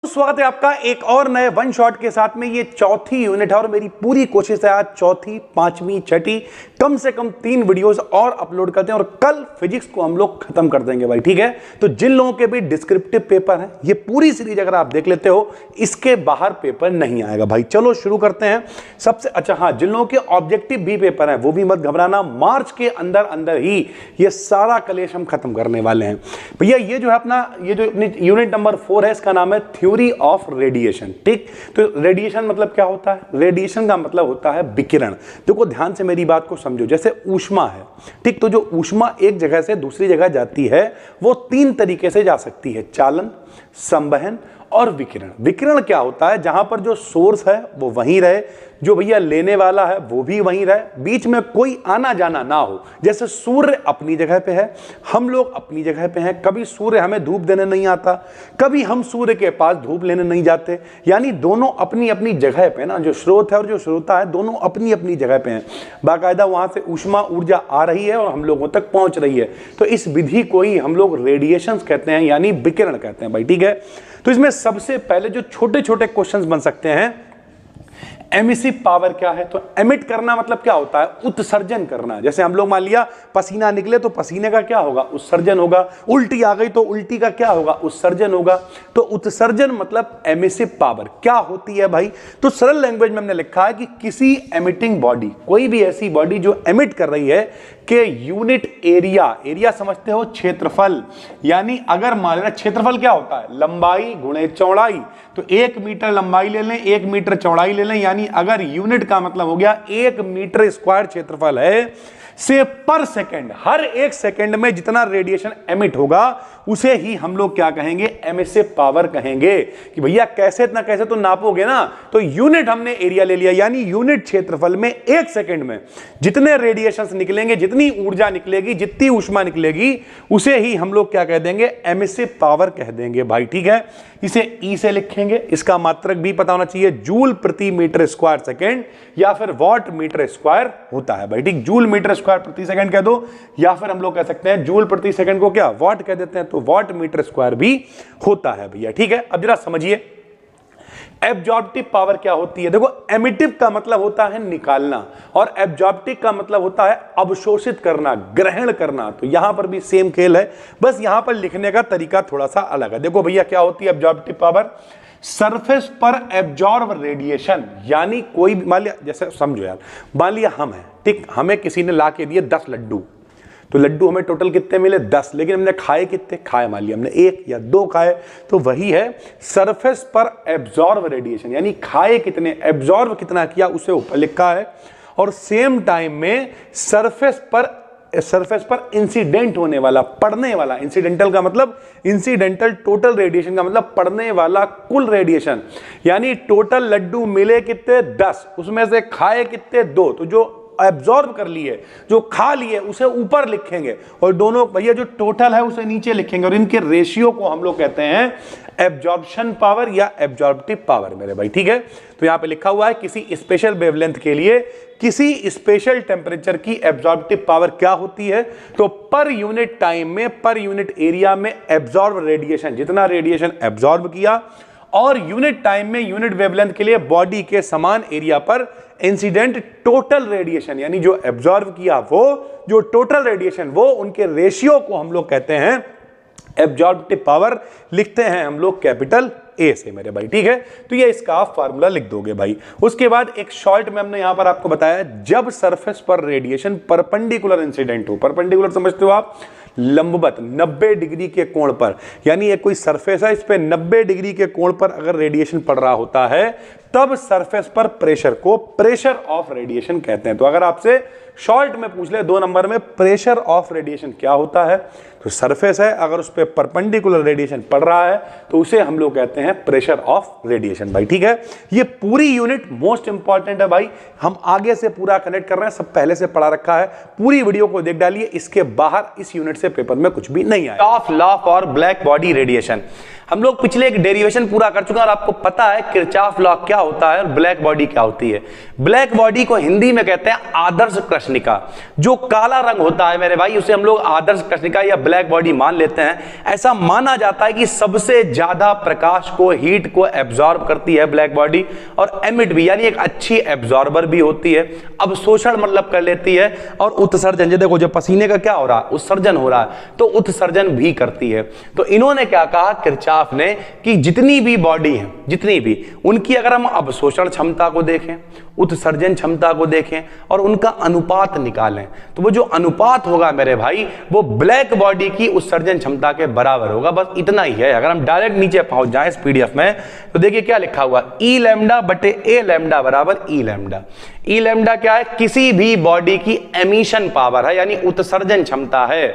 स्वागत है आपका एक और नए वन शॉट के साथ में। ये चौथी यूनिट है और मेरी पूरी कोशिश है आज चौथी, पांचवी, छठी कम से कम 3 वीडियोस और अपलोड करते हैं और कल फिजिक्स को हम लोग खत्म कर देंगे भाई। ठीक है, तो जिन लोगों के भी डिस्क्रिप्टिव पेपर है, ये पूरी सीरीज अगर आप देख लेते हो, इसके बाहर पेपर नहीं आएगा भाई। चलो शुरू करते हैं। सबसे अच्छा, हाँ, जिन लोगों के ऑब्जेक्टिव भी पेपर है वो भी मत घबराना, मार्च के अंदर अंदर ही ये सारा कलेश हम खत्म करने वाले हैं भैया। ये जो है अपना, ये जो अपनी यूनिट नंबर 4 है, इसका नाम है थ्योरी ऑफ रेडिएशन। ठीक, तो रेडिएशन मतलब क्या होता है? रेडिएशन का मतलब होता है विकिरण। देखो ध्यान से मेरी बात को समझो, जैसे ऊष्मा है, ठीक, तो जो ऊष्मा एक जगह से दूसरी जगह जाती है वो 3 तरीके से जा सकती है, चालन, संवहन और विकिरण। विकिरण क्या होता है? जहां पर जो सोर्स है वो वहीं रहे, जो भैया लेने वाला है वो भी वहीं रहे, बीच में कोई आना जाना ना हो। जैसे सूर्य अपनी जगह पे है, हम लोग अपनी जगह पे हैं, कभी सूर्य हमें धूप देने नहीं आता, कभी हम सूर्य के पास धूप लेने नहीं जाते, यानी दोनों अपनी अपनी जगह पे ना, जो स्रोत है और जो श्रोता है दोनों अपनी अपनी जगह पे हैं। बाकायदा वहां से ऊष्मा ऊर्जा आ रही है और हम लोगों तक पहुंच रही है, तो इस विधि को ही हम लोग रेडिएशन कहते हैं, यानी विकिरण कहते हैं भाई। ठीक है, तो इसमें सबसे पहले जो छोटे छोटे क्वेश्चंस बन सकते हैं, एमिसिव पावर क्या है? तो एमिट करना मतलब क्या होता है? उत्सर्जन करना। जैसे हम लोग मान लिया पसीना निकले तो पसीने का क्या होगा? उत्सर्जन होगा। उल्टी आ गई तो उल्टी का क्या होगा? उत्सर्जन होगा। तो उत्सर्जन मतलब एमिसिव पावर क्या होती है भाई? तो सरल लैंग्वेज में हमने लिखा है कि किसी एमिटिंग बॉडी, कोई भी ऐसी बॉडी जो एमिट कर रही है, के यूनिट एरिया, एरिया समझते हो, क्षेत्रफल, यानी अगर मान लेना क्षेत्रफल क्या होता है? लंबाई गुणे चौड़ाई। तो 1 मीटर लंबाई ले लें, 1 मीटर चौड़ाई ले लें, यानी अगर यूनिट का मतलब हो गया 1 मीटर स्क्वायर क्षेत्रफल है, से पर सेकेंड, हर 1 सेकेंड में जितना रेडिएशन एमिट होगा उसे ही हम लोग क्या कहेंगे? एमिसिव पावर कहेंगे। कि भैया कैसे इतना, कैसे तो नापोगे ना, तो यूनिट हमने एरिया ले लिया, यानी यूनिट क्षेत्रफल में 1 सेकेंड में जितने रेडिएशंस निकलेंगे, जितनी ऊर्जा निकलेगी, जितनी ऊष्मा निकलेगी, उसे ही हम लोग क्या कह देंगे? एमिसिव पावर कह देंगे भाई। ठीक है, इसे ई से लिखेंगे, इसका मात्रक भी पता होना चाहिए, जूल प्रति मीटर स्क्वायर सेकेंड या फिर वॉट मीटर स्क्वायर होता है भाई। ठीक, जूल मीटर स्क्वायर प्रति सेकंड कह दो, या फिर हम लोग कह सकते हैं जूल प्रति सेकंड को क्या वॉट कह देते हैं, तो वॉट मीटर स्क्वायर भी होता है भैया। ठीक है, अब जरा समझिए एब्जॉर्प्टिव पावर क्या होती है। देखो, एमिटिव का मतलब होता है निकालना और एब्जॉर्प्टिव का मतलब होता है अवशोषित करना, ग्रहण करना। तो यहां पर भी सेम खेल है, बस यहां पर लिखने का तरीका थोड़ा सा अलग है। देखो भैया क्या होती है एब्जॉर्प्टिव पावर? सरफेस पर एब्जॉर्ब रेडिएशन, यानी कोई मान लिया, जैसे समझो यार, मान लिया हम हैं, ठीक, हमें किसी ने ला के दिए 10 लड्डू, तो लड्डू हमें टोटल कितने मिले? 10, लेकिन हमने खाए कितने? खाए मान लिया हमने 1 या 2 खाए, तो वही है सरफेस पर एब्जॉर्ब रेडिएशन, यानी खाए कितने, एब्जॉर्ब कितना किया, उसे ऊपर लिखा है। और सेम टाइम में सरफेस पर इंसिडेंट होने वाला, पड़ने वाला, इंसिडेंटल का मतलब इंसिडेंटल, टोटल रेडिएशन का मतलब पड़ने वाला कुल रेडिएशन, यानी टोटल लड्डू मिले कितने? 10, उसमें से खाए कितने? 2, तो जो एब्जॉर्ब कर लिए, जो खा लिए, उसे ऊपर लिखेंगे और दोनों भैया जो टोटल है उसे नीचे लिखेंगे, और इनके रेशियो को हम लोग कहते हैं एब्जॉर्प्शन पावर या एब्जॉर्प्टिव पावर मेरे भाई। ठीक है, तो यहां पे लिखा हुआ है किसी स्पेशल वेवलेंथ के लिए किसी स्पेशल टेम्परेचर की एब्जॉर्प्टिव पावर क्या होती है? तो पर यूनिट टाइम में, पर यूनिट एरिया में एब्जॉर्ब रेडिएशन, जितना रेडिएशन एब्जॉर्ब किया, और यूनिट टाइम में, यूनिट वेवलेंथ के लिए बॉडी के समान एरिया पर इंसिडेंट टोटल रेडिएशन, यानी जो एब्जॉर्ब किया वो, जो टोटल रेडिएशन वो, उनके रेशियो को हम लोग कहते हैं एब्जॉर्प्टिव पावर। लिखते हैं हम लोग कैपिटल ए से मेरे भाई। ठीक है, तो ये इसका आप फार्मूला लिख दोगे भाई। उसके बाद एक शॉर्ट में हमने यहां पर आपको बताया, जब सरफेस पर रेडिएशन परपेंडिकुलर इंसिडेंट हो, परपेंडिकुलर समझते हो आप, लंबवत 90 डिग्री के कोण पर, यानी एक कोई सरफेस है, इस पे 90 डिग्री के कोण पर अगर रेडिएशन पड़ रहा होता है, तब सरफेस पर प्रेशर को प्रेशर ऑफ रेडिएशन कहते हैं। तो अगर आपसे शॉर्ट में पूछ ले 2 नंबर में, प्रेशर ऑफ रेडिएशन क्या होता है? तो सरफेस है, अगर उस पर परपेंडिकुलर रेडिएशन पड़ रहा है तो उसे हम लोग कहते हैं प्रेशर ऑफ रेडिएशन भाई। ठीक है, ये पूरी यूनिट मोस्ट इंपॉर्टेंट है भाई, हम आगे से पूरा कनेक्ट कर रहे हैं, सब पहले से पढ़ा रखा है, पूरी वीडियो को देख डालिए, इसके बाहर इस यूनिट से पेपर में कुछ भी नहीं आया। Of law for black body radiation, हम लोग पिछले एक डेरिवेशन पूरा कर चुके हैं और आपको पता है किरचॉफ लॉ क्या होता है और ब्लैक बॉडी क्या होती है। ब्लैक बॉडी को हिंदी में कहते हैं आदर्श कृष्णिका। जो काला रंग होता है मेरे भाई, उसे हम लोग आदर्श कृष्णिका या ब्लैक बॉडी मान लेते हैं, ऐसा माना जाता है कि सबसे ज्यादा प्रकाश को, हीट को एब्जॉर्ब करती है ब्लैक बॉडी और एमिट भी, यानी एक अच्छी एब्जॉर्बर भी होती है, अवशोषण मतलब कर लेती है और उत्सर्जन, देखो जो पसीने का क्या हो रहा है, उत्सर्जन हो रहा है, तो उत्सर्जन भी करती है। तो इन्होंने क्या कहा किरचॉफ ने कि जितनी भी बॉडी है, जितनी भी, उनकी अगर हम अवशोषण क्षमता को देखें, उत्सर्जन क्षमता को देखें और उनका अनुपात निकालें, तो वो जो अनुपात होगा मेरे भाई वो ब्लैक बॉडी की उत्सर्जन क्षमता के बराबर होगा। बस इतना ही है। अगर हम डायरेक्ट नीचे पहुंच जाएं इस पीडीएफ में तो देखिए क्या लिखा हुआ, ई लैम्डा बटे ए लैम्डा बराबर ई लैम्डा। ई लैम्डा क्या है, किसी भी बॉडी की एमिशन पावर है, यानी उत्सर्जन क्षमता है।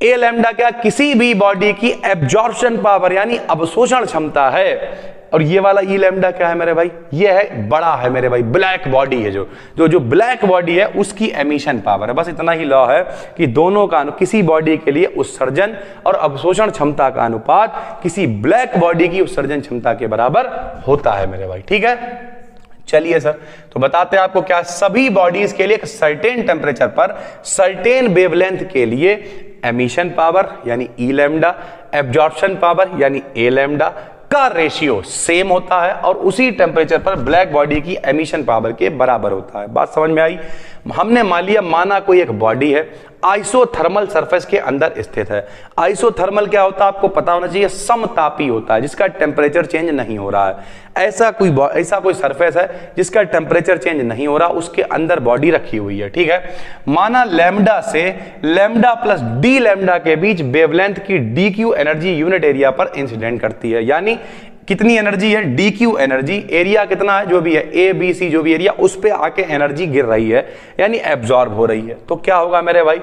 ए लैम्डा क्या, किसी भी बॉडी की एब्जॉर्प्शन पावर यानी अवशोषण क्षमता है। और ये वाला ई लैम्डा क्या है मेरे भाई, ये है बड़ा है मेरे भाई, ब्लैक बॉडी है, जो ब्लैक बॉडी है उसकी एमिशन पावर है। बस इतना ही लॉ है कि दोनों का किसी बॉडी के लिए उत्सर्जन और अवशोषण क्षमता का अनुपात किसी ब्लैक बॉडी की उत्सर्जन क्षमता के बराबर होता है मेरे भाई। ठीक है, चलिए सर, तो बताते हैं आपको क्या, सभी बॉडीज के लिए एक सर्टेन टेम्परेचर पर सर्टेन वेवलेंथ के लिए एमिशन पावर यानी ई लैम्डा, एब्जॉर्प्शन पावर यानी ए लैम्डा का रेशियो सेम होता है और उसी टेम्परेचर पर ब्लैक बॉडी की एमिशन पावर के बराबर होता है। बात समझ में आई। हमने मान लिया, माना कोई एक बॉडी है, आइसोथर्मल सरफेस के अंदर स्थित है। आइसोथर्मल क्या होता है आपको पता होना चाहिए, समतापी होता है, जिसका टेम्परेचर चेंज नहीं हो रहा है। ऐसा कोई सरफेस है जिसका टेम्परेचर चेंज नहीं हो रहा, उसके अंदर बॉडी रखी हुई है। ठीक है, माना लैम्डा से लैम्डा प्लस डी लैम्डा के बीच वेवलेंथ की D Q energy unit area पर इंसिडेंट करती है, यानी कितनी एनर्जी है, डी क्यू एनर्जी, एरिया कितना है जो भी है, ए बी सी जो भी एरिया, उस पे आके एनर्जी गिर रही है यानी एब्जॉर्ब हो रही है। तो क्या होगा मेरे भाई,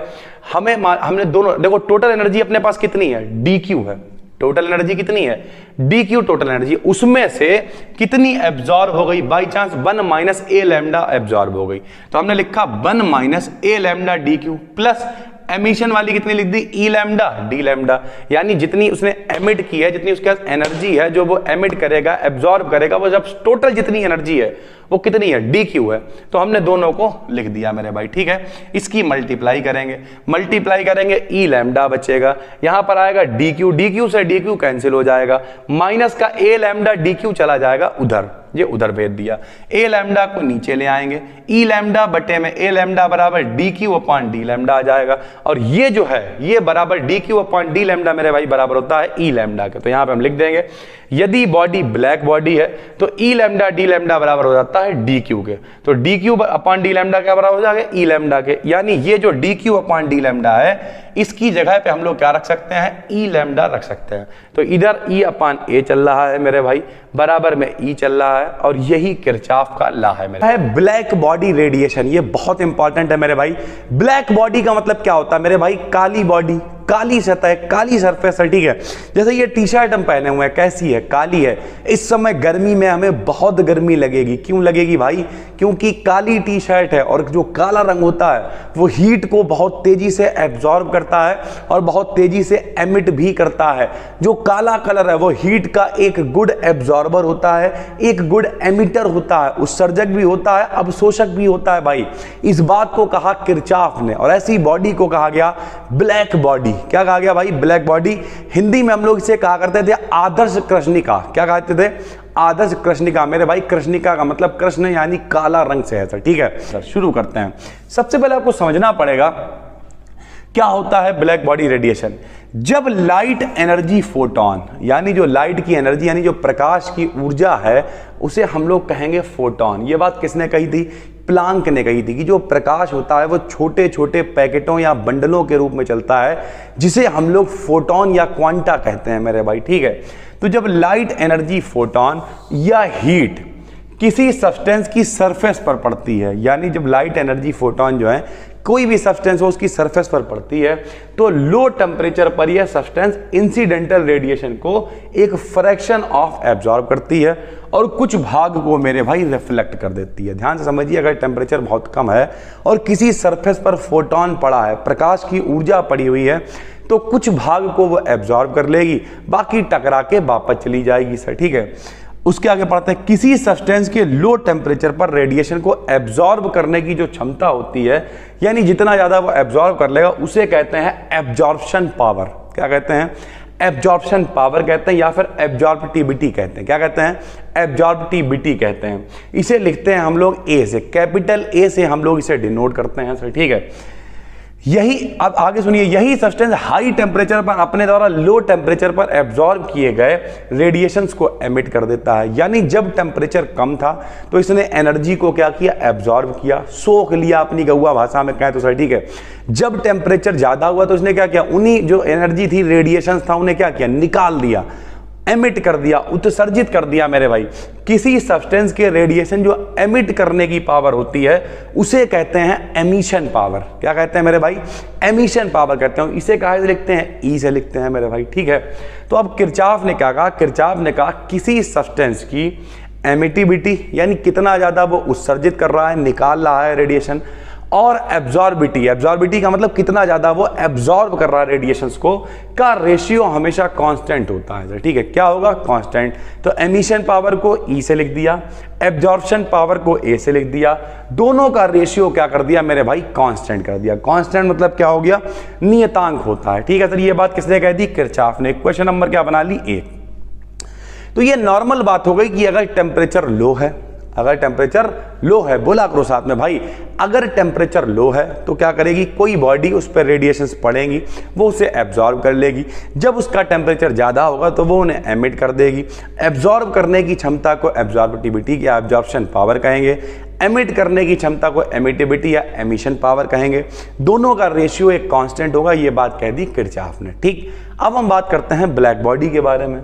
हमने दोनों देखो, टोटल एनर्जी अपने पास कितनी है, डी क्यू है, टोटल एनर्जी कितनी है, डी क्यू टोटल एनर्जी, उसमें से कितनी एब्जॉर्ब हो गई, by chance 1 minus A lambda absorb हो गई, तो हमने लिखा 1 minus A lambda D Q plus emission वाली कितनी लिख दी, ई लैम्डा डी लैम्डा, यानी जितनी उसने एमिट की है, जितनी उसके पास एनर्जी है जो वो एमिट करेगा, एब्जॉर्ब करेगा, वो जब टोटल जितनी एनर्जी है वो कितनी है, डी क्यू है। तो हमने दोनों को लिख दिया मेरे भाई। ठीक है, इसकी मल्टीप्लाई करेंगे, ई लैम्डा बचेगा, यहां पर आएगा डी क्यू से डी क्यू कैंसिल हो जाएगा, माइनस का ए लैम्डा डी क्यू चला जाएगा उधर, ये उधर भेज दिया, ए लैम्डा को नीचे ले आएंगे, ई लैम्डा बटे में ए लैम्डा बराबर D Q upon D lambda आ जाएगा, और ये जो है ये बराबर D Q upon D lambda मेरे भाई बराबर होता है ई लैम्डा के। तो यहां पे हम लिख देंगे, यदि बॉडी ब्लैक बॉडी है तो ई लैम्डा डी लैम्डा बराबर हो जाता है डी क्यू के, तो D Q upon D lambda क्या बराबर हो जाएगा, ई लैम्डा के, यानी ये जो D Q upon D lambda है इसकी जगह पे हम लोग क्या रख सकते हैं, ई लैम्डा रख सकते हैं। तो इधर ई अपॉन ए चल रहा है मेरे भाई, बराबर में ई चल रहा है, और यही किरचॉफ का लॉ है मेरे भाई। ब्लैक बॉडी रेडिएशन, ये बहुत इंपॉर्टेंट है मेरे भाई। ब्लैक बॉडी का मतलब क्या होता है मेरे भाई, काली बॉडी, काली सतह, काली सरफेस है। ठीक है, जैसे ये टी शर्ट हम पहने हुए हैं, कैसी है, काली है। इस समय गर्मी में हमें बहुत गर्मी लगेगी, क्यों लगेगी भाई, क्योंकि काली टी शर्ट है, और जो काला रंग होता है वो हीट को बहुत तेजी से एब्जॉर्ब करता है और बहुत तेजी से एमिट भी करता है। जो काला कलर है वो हीट का एक गुड एब्जॉर्बर होता है, एक गुड एमिटर होता है, उत्सर्जक भी होता है, अवशोषक भी होता है भाई। इस बात को कहा किरचॉफ ने, और ऐसी बॉडी को कहा गया ब्लैक बॉडी। क्या कहा गया भाई, ब्लैक बॉडी। हिंदी में हम लोग इसे कहा करते थे आदर्श कृष्णिका। क्या कहते थे, आदर्श कृष्णिका। मेरे भाई कृष्णिका का मतलब कृष्ण यानी काला रंग से है सर। ठीक है सर, शुरू करते हैं। सबसे पहले आपको समझना पड़ेगा क्या होता है ब्लैक बॉडी रेडिएशन। जब लाइट एनर्जी फोटोन, यानी जो लाइट की एनर्जी यानी जो प्रकाश की ऊर्जा है, उसे हम लोग कहेंगे फोटोन। ये बात किसने कही थी, प्लांक ने कही थी कि जो प्रकाश होता है वो छोटे छोटे पैकेटों या बंडलों के रूप में चलता है, जिसे हम लोग फोटोन या क्वांटा कहते हैं मेरे भाई। ठीक है, तो जब लाइट एनर्जी फोटोन या हीट किसी सब्सटेंस की सरफेस पर पड़ती है, यानी जब लाइट एनर्जी फोटोन जो है कोई भी सब्सटेंस हो उसकी सरफेस पर पड़ती है, तो लो टेम्परेचर पर यह सब्सटेंस इंसिडेंटल रेडिएशन को एक फ्रैक्शन ऑफ एब्जॉर्ब करती है और कुछ भाग को मेरे भाई रिफ्लेक्ट कर देती है। ध्यान से समझिए, अगर टेम्परेचर बहुत कम है और किसी सरफेस पर फोटोन पड़ा है, प्रकाश की ऊर्जा पड़ी हुई है, तो कुछ भाग को वो एब्जॉर्ब कर लेगी, बाकी टकरा के वापस चली जाएगी सर। ठीक है, उसके आगे पढ़ते हैं, किसी सब्सटेंस के लो टेम्परेचर पर रेडिएशन को एब्जॉर्ब करने की जो क्षमता होती है, यानी जितना ज्यादा वो एब्जॉर्ब कर लेगा, उसे कहते हैं एब्जॉर्प्शन पावर। क्या कहते हैं? एब्जॉर्प्शन पावर कहते हैं, या फिर एब्जॉर्बिटिविटी कहते हैं। क्या कहते हैं? एब्जॉर्बिटिविटी कहते हैं। इसे लिखते हैं हम लोग ए से, कैपिटल ए से हम लोग इसे डिनोट करते हैं सर, ठीक है। यही, अब आगे सुनिए, यही सब्सटेंस हाई टेम्परेचर पर अपने द्वारा लो टेम्परेचर पर एब्जॉर्ब किए गए रेडिएशंस को एमिट कर देता है। यानी जब टेम्परेचर कम था तो इसने एनर्जी को क्या किया? एब्जॉर्ब किया, सोख लिया, अपनी गौवा भाषा में कहें तो सर, ठीक है। जब टेम्परेचर ज्यादा हुआ तो इसने क्या किया? उन्हीं जो एनर्जी थी, रेडिएशंस था, उन्हें क्या किया? निकाल दिया, एमिट कर दिया, उत्सर्जित कर दिया मेरे भाई। किसी सब्सटेंस के रेडिएशन जो एमिट करने की पावर होती है उसे कहते हैं एमिशन पावर। क्या कहते हैं मेरे भाई? एमिशन पावर कहते हैं। इसे कहाँ से लिखते हैं? ई से लिखते हैं मेरे भाई, ठीक है। तो अब किरचॉफ ने क्या कहा? किरचॉफ ने कहा किसी सब्सटेंस की एमिटिविटी, यानी कितना ज्यादा वो उत्सर्जित कर रहा है, निकाल रहा है रेडिएशन, और एब्जॉर्बिटी, एब्जॉर्बिटी का मतलब कितना ज्यादा वो एब्जॉर्ब कर रहा है रेडिएशंस को, का रेशियो हमेशा कांस्टेंट होता है, ठीक है। क्या होगा? कांस्टेंट। तो एमिशन पावर को ई से लिख दिया, एब्जॉर्प्शन पावर को ए से लिख दिया, दोनों का रेशियो क्या कर दिया मेरे भाई? कांस्टेंट कर दिया। कांस्टेंट मतलब क्या हो गया? नियतांक होता है, ठीक है सर। ये बात किसने कह दी? किरचॉफ ने। क्वेश्चन नंबर क्या बना ली? ए। तो ये नॉर्मल बात हो गई कि अगर टेम्परेचर लो है, अगर टेम्परेचर लो है, बोला करो साथ में भाई, अगर टेम्परेचर लो है तो क्या करेगी? कोई बॉडी उस पर रेडिएशंस पड़ेंगी, वो उसे एब्जॉर्ब कर लेगी। जब उसका टेम्परेचर ज़्यादा होगा तो वो उन्हें एमिट कर देगी। एब्जॉर्ब करने की क्षमता को एब्जॉर्बिटिविटी या एब्जॉर्प्शन पावर कहेंगे, एमिट करने की क्षमता को एमिटिविटी या एमिशन पावर कहेंगे। दोनों का रेशियो एक कांस्टेंट होगा, ये बात कह दी किरचॉफ ने, ठीक। अब हम बात करते हैं ब्लैक बॉडी के बारे में।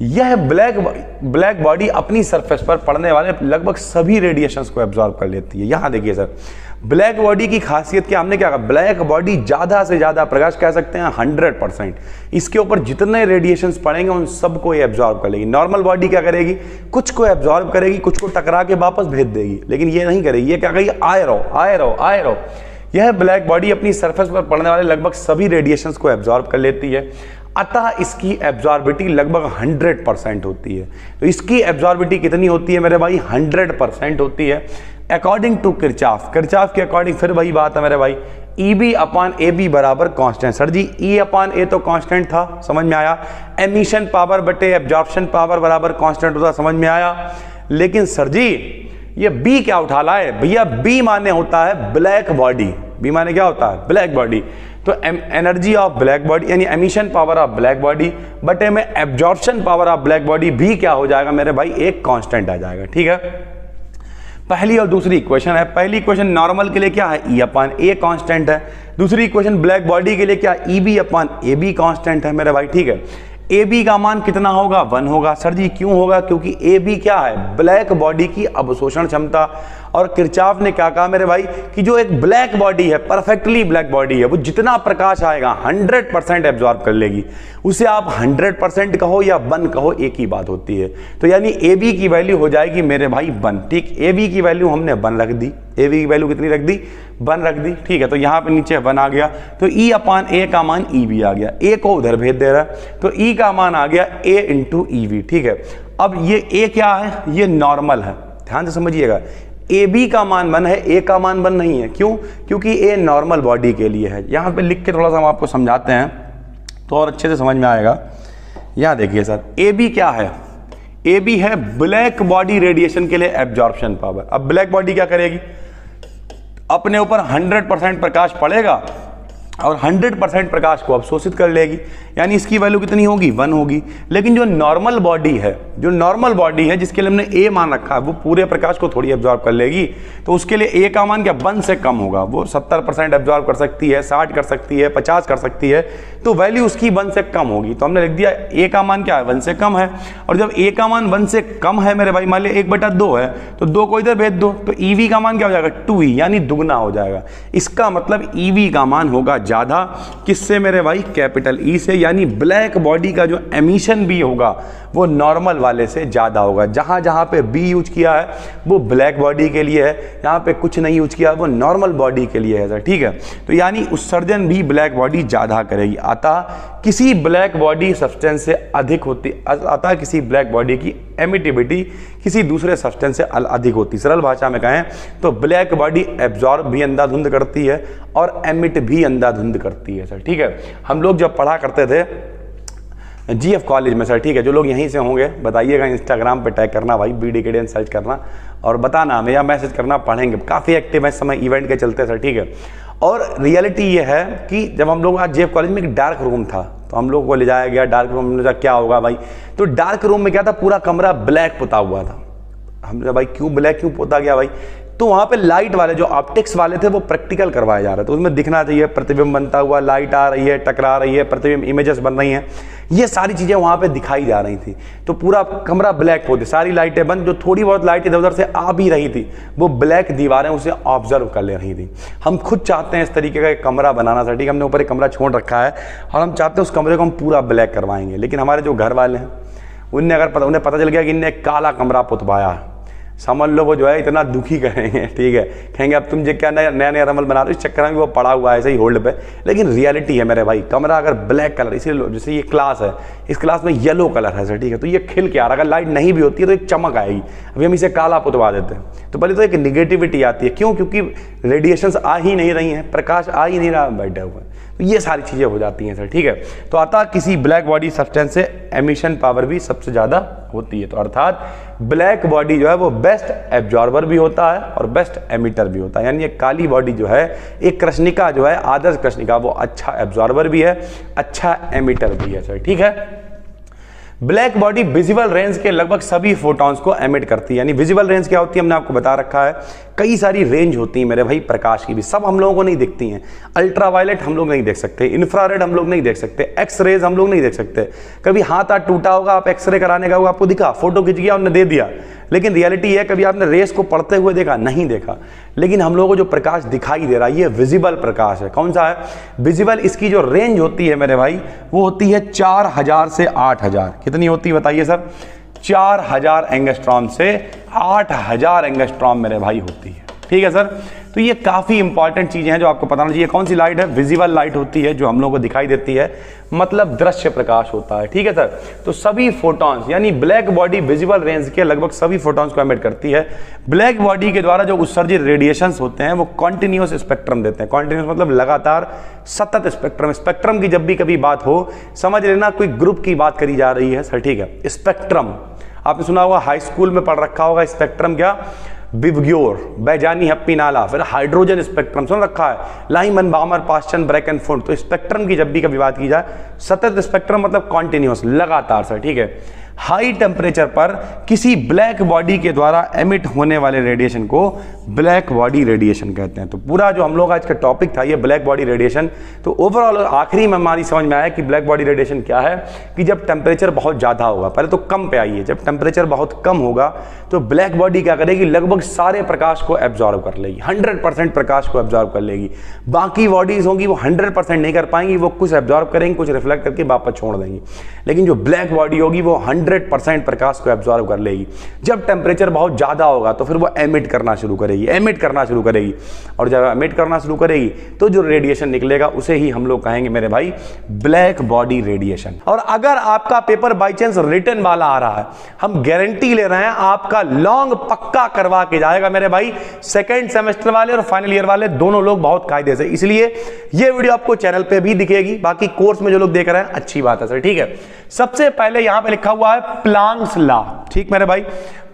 यह ब्लैक बॉडी अपनी सरफेस पर पड़ने वाले लगभग सभी रेडिएशंस को एब्जॉर्ब कर लेती है। यहां देखिए सर, ब्लैक बॉडी की खासियत क्या? हमने क्या कहा? ब्लैक बॉडी ज्यादा से ज्यादा प्रकाश, कह सकते हैं 100%, इसके ऊपर जितने रेडिएशंस पड़ेंगे उन सबको ये एब्जॉर्ब कर लेगी। नॉर्मल बॉडी क्या करेगी? कुछ को एब्जॉर्ब करेगी, कुछ को टकरा के वापस भेज देगी, लेकिन ये नहीं करेगी। ये क्या कहेगी? आए रहो, आए रहो, आए रहो। यह ब्लैक बॉडी अपनी सरफेस पर पड़ने वाले लगभग सभी रेडिएशंस को एब्जॉर्ब कर लेती है, अतः इसकी एब्जॉर्बिटी लगभग 100% होती है। तो इसकी एब्जॉर्बिटी कितनी होती है मेरे भाई? 100% होती है अकॉर्डिंग टू किरचॉफ। किरचॉफ के अकॉर्डिंग फिर वही बात है मेरे भाई, EB अपान AB बराबर constant. Sir ji E upon A तो कांस्टेंट था, समझ में आया। एमिशन पावर बटे एब्जॉर्प्शन पावर बराबर कांस्टेंट होता, समझ में आया। लेकिन सर जी ये B क्या उठा लाए भैया? B माने होता है ब्लैक बॉडी। B माने क्या होता है? Black body. तो एनर्जी ऑफ ब्लैक बॉडी यानी emission power of black body बटे में absorption power of black body भी क्या हो जाएगा मेरे भाई? एक कांस्टेंट आ जाएगा, ठीक है। पहली और दूसरी इक्वेशन है। पहली इक्वेशन नॉर्मल के लिए क्या है? E अपान A कांस्टेंट है। दूसरी इक्वेशन ब्लैक बॉडी के लिए क्या? EB अपान AB कांस्टेंट है मेरे भाई, ठीक है। AB का मान कितना होगा? 1 होगा। सर जी क्यों होगा? क्योंकि AB क्या है? ब्लैक बॉडी की अवशोषण क्षमता। और किरचॉफ ने क्या कहा मेरे भाई कि जो एक ब्लैक बॉडी है, परफेक्टली ब्लैक बॉडी है, वो जितना प्रकाश आएगा 100% एब्जॉर्ब कर लेगी। उसे आप 100% कहो या 1 कहो, एक ही बात होती है। तो यानी AB की वैल्यू हो जाएगी मेरे भाई 1, ठीक। AB की वैल्यू हमने 1 रख दी। AB की वैल्यू कितनी रख दी? 1 रख दी, ठीक है। तो यहाँ पे नीचे 1 आ गया, तो E अपान A का मान EB आ गया। A को उधर भेज दे रहा है, तो E का मान आ गया A इंटू EB, ठीक है। अब ये A क्या है? ये नॉर्मल है, ध्यान से समझिएगा। AB का मान 1 है, A का मान 1 नहीं है। क्यों? क्योंकि A नॉर्मल बॉडी के लिए है। यहाँ पे लिख के थोड़ा सा हम आपको समझाते हैं तो और अच्छे से समझ में आएगा। यहाँ देखिए सर, AB क्या है? AB है ब्लैक बॉडी रेडिएशन के लिए एब्जॉर्प्शन पावर। अब ब्लैक बॉडी क्या करेगी? अपने ऊपर 100% प्रकाश पड़ेगा और 100% प्रकाश को अवशोषित कर लेगी, यानी इसकी वैल्यू कितनी होगी? 1 होगी। लेकिन जो नॉर्मल बॉडी है, जो नॉर्मल बॉडी है जिसके लिए हमने A मान रखा है, वो पूरे प्रकाश को थोड़ी एब्जॉर्ब कर लेगी। तो उसके लिए A का मान क्या? 1 से कम होगा। वो 70% एब्जॉर्ब कर सकती है, 60 कर सकती है, 50 कर सकती है, तो वैल्यू उसकी 1 से कम होगी। तो हमने लिख दिया A का मान क्या है? 1 से कम है। और जब A का मान 1 से कम है मेरे भाई, मान लिया 1/2 है, तो 2 को इधर भेज दो, तो EV का मान क्या हो जाएगा? 2E, यानी दुगना हो जाएगा। इसका मतलब EV का मान होगा ज्यादा, किससे मेरे भाई? कैपिटल E से। यानी ब्लैक बॉडी का जो एमिशन भी होगा वो नॉर्मल वाले से ज्यादा होगा। जहां जहां पे B यूज किया है वो ब्लैक बॉडी के लिए है, यहाँ पे कुछ नहीं यूज किया वो नॉर्मल बॉडी के लिए है सर, ठीक है। तो यानी उत्सर्जन भी ब्लैक बॉडी ज्यादा करेगी, अतः किसी ब्लैक बॉडी सब्सटेंस से अधिक होती, अतः किसी ब्लैक बॉडी की एमिटिविटी किसी दूसरे सब्सटेंस से अधिक होती है। सरल भाषा में कहें तो ब्लैक बॉडी एब्जॉर्ब भी अंधाधुंध करती है और एमिट भी अंधाधुंध करती है सर, ठीक है। हम लोग जब पढ़ा करते थे GF कॉलेज में सर, ठीक है, जो लोग यहीं से होंगे बताइएगा, इंस्टाग्राम पे टैग करना भाई, BD सर्च करना और बताना हमें या मैसेज करना, पढ़ेंगे। काफ़ी एक्टिव है इस समय इवेंट के चलते सर, ठीक है। और रियलिटी ये है कि जब हम लोग आज GF कॉलेज में एक डार्क रूम था तो हम लोग को ले जाया गया डार्क रूम में, क्या होगा भाई, तो डार्क रूम में क्या था, पूरा कमरा ब्लैक पुता हुआ था। हमने भाई क्यों ब्लैक क्यों पोता गया भाई, तो वहाँ पे लाइट वाले जो ऑप्टिक्स वाले थे वो प्रैक्टिकल करवाए जा रहे थे, तो उसमें दिखना चाहिए, प्रतिबिंब बनता हुआ, लाइट आ रही है, टकरा रही है, प्रतिबिंब इमेजेस बन रही हैं, ये सारी चीज़ें वहाँ पे दिखाई जा रही थी। तो पूरा कमरा ब्लैक होती, सारी लाइटें बंद, जो थोड़ी बहुत लाइट इधर उधर से आ भी रही थी वो ब्लैक दीवारें उसे ऑब्जर्व कर ले रही थी। हम खुद चाहते हैं इस तरीके का एक कमरा बनाना सर, ठीक है, हमने ऊपर एक कमरा छोड़ रखा है और हम चाहते हैं उस कमरे को हम पूरा ब्लैक करवाएंगे। लेकिन हमारे जो घर वाले हैं उन्हें पता चल गया कि इनने काला कमरा पुतवाया है, समझ लो वो जो है इतना दुखी करेंगे, ठीक है, कहेंगे अब तुम जो क्या नया नया रमल बना रहे हो, इस चक्कर में वो पड़ा हुआ है ऐसे ही होल्ड पे। लेकिन रियलिटी है मेरे भाई, कमरा अगर ब्लैक कलर, इसीलिए जैसे ये क्लास है, इस क्लास में येलो कलर है सर, ठीक है, तो ये खिल के आ रहा है, अगर लाइट नहीं भी होती है तो एक चमक आएगी। अभी हम इसे काला पुतवा देते हैं तो पहले तो एक निगेटिविटी आती है, क्यों, क्योंकि रेडिएशंस आ ही नहीं रही हैं, प्रकाश आ ही नहीं रहा, बैठे हुए, तो ये सारी चीज़ें हो जाती हैं सर, ठीक है। तो अतः किसी ब्लैक बॉडी सब्सटेंस से एमिशन पावर भी सबसे ज़्यादा होती है। तो अर्थात ब्लैक बॉडी जो है वो बेस्ट एब्जॉर्बर भी होता है और बेस्ट एमिटर भी होता है। यानी एक काली बॉडी जो है, एक कृष्णिका जो है, आदर्श कृष्णिका, वो अच्छा एब्जॉर्बर भी है, अच्छा एमिटर भी है सर, ठीक है। ब्लैक बॉडी विजिबल रेंज के लगभग सभी फोटॉन्स को एमिट करती है। यानी विजिबल रेंज क्या होती है हमने आपको बता रखा है, कई सारी रेंज होती है मेरे भाई प्रकाश की भी, सब हम लोगों को नहीं दिखती हैं। अल्ट्रावायलेट हम लोग नहीं देख सकते, इंफ्रारेड हम लोग नहीं देख सकते, एक्स रेज हम लोग नहीं देख सकते। कभी हाथ टूटा होगा, आप एक्सरे कराने का होगा, आपको दिखा, फोटो खिंच गया, उन्होंने दे दिया, लेकिन रियलिटी है कभी आपने रेस को पढ़ते हुए देखा, नहीं देखा। लेकिन हम लोगों को जो प्रकाश दिखाई दे रहा है ये विजिबल प्रकाश है। कौन सा है विजिबल, इसकी जो रेंज होती है मेरे भाई वो होती है 4000 से 8000। कितनी होती है बताइए सर, 4000 एंगस्ट्रॉम से 8000 एंगस्ट्रॉम मेरे भाई होती है, ठीक है सर। तो ये काफ़ी इंपॉर्टेंट चीज़ें हैं जो आपको पता होना चाहिए। कौन सी लाइट है, विजिबल लाइट होती है जो हम लोगों को दिखाई देती है, मतलब दृश्य प्रकाश होता है, ठीक है सर। तो सभी फोटॉन्स, यानी ब्लैक बॉडी विजिबल रेंज के लगभग सभी फोटॉन्स को एमिट करती है। ब्लैक बॉडी के द्वारा जो उत्सर्जित रेडिएशंस होते हैं वो कॉन्टिन्यूअस स्पेक्ट्रम देते हैं। कॉन्टिन्यूअस मतलब लगातार, सतत स्पेक्ट्रम। स्पेक्ट्रम की जब भी कभी बात हो, समझ लेना कोई ग्रुप की बात करी जा रही है सर, ठीक है। स्पेक्ट्रम आपने सुना होगा, हाई स्कूल में पढ़ रखा होगा, स्पेक्ट्रम क्या, विवग्योर, बैजानी, हप्पी नाला, फिर हाइड्रोजन स्पेक्ट्रम सुन रखा है, लाइमन, बामर, पास्चन, ब्रैकेनफोर्ड। तो स्पेक्ट्रम की जब भी कभी बात की जाए, सतत स्पेक्ट्रम मतलब कॉन्टिन्यूअस, लगातार सर, ठीक है। हाई टेम्परेचर पर किसी ब्लैक बॉडी के द्वारा एमिट होने वाले रेडिएशन को ब्लैक बॉडी रेडिएशन कहते हैं। तो पूरा जो हम लोग आज का टॉपिक था ये ब्लैक बॉडी रेडिएशन। तो ओवरऑल आखिरी में हमारी समझ में आया कि ब्लैक बॉडी रेडिएशन क्या है, कि जब टेम्परेचर बहुत ज़्यादा होगा, पहले तो कम पे आइए, जब टेम्परेचर बहुत कम होगा तो ब्लैक बॉडी क्या करेगी, लगभग सारे प्रकाश को एब्जॉर्व कर लेगी, 100% प्रकाश को एब्जॉर्व कर लेगी। बाकी बॉडीज होंगी वो 100% नहीं कर पाएंगी, वो कुछ एब्जॉर्व करेंगी, कुछ रिफ्लेक्ट करके वापस छोड़ देंगी। लेकिन जो ब्लैक बॉडी होगी वो 100% प्रकाश को एब्जॉर्व कर लेगी। जब टेम्परेचर बहुत ज़्यादा होगा तो फिर वो एमिट करना शुरू करेगी, एमिट करना शुरू करेगी, और जब एमिट करना शुरू करेगी तो जो रेडिएशन निकलेगा उसे ही हम लोग कहेंगे मेरे भाई ब्लैक बॉडी रेडिएशन। और अगर आपका पेपर बाई चांस रिटन वाला आ रहा है, हम गारंटी ले रहे हैं आपका लॉन्ग पक्का करवा के जाएगा मेरे भाई, सेकेंड सेमेस्टर वाले और फाइनल ईयर वाले दोनों लोग बहुत कायदे से। इसलिए ये वीडियो आपको चैनल पे भी दिखेगी, बाकी कोर्स में जो लोग देख रहे हैं अच्छी बात है सर, ठीक है। सबसे पहले यहां पे लिखा हुआ है प्लांक्स लॉ, ठीक मेरे भाई।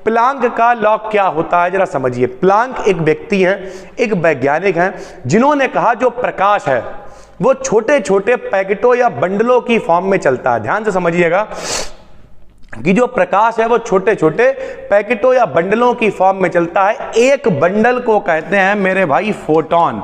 प्लांक का लॉ क्या होता है जरा समझिए। प्लांक एक व्यक्ति हैं, एक वैज्ञानिक हैं, जिन्होंने कहा जो प्रकाश है वो छोटे छोटे पैकेटों या बंडलों की फॉर्म में चलता है। ध्यान से समझिएगा कि जो प्रकाश है वो छोटे छोटे पैकेटों या बंडलों की फॉर्म में चलता है। एक बंडल को कहते हैं मेरे भाई फोटोन।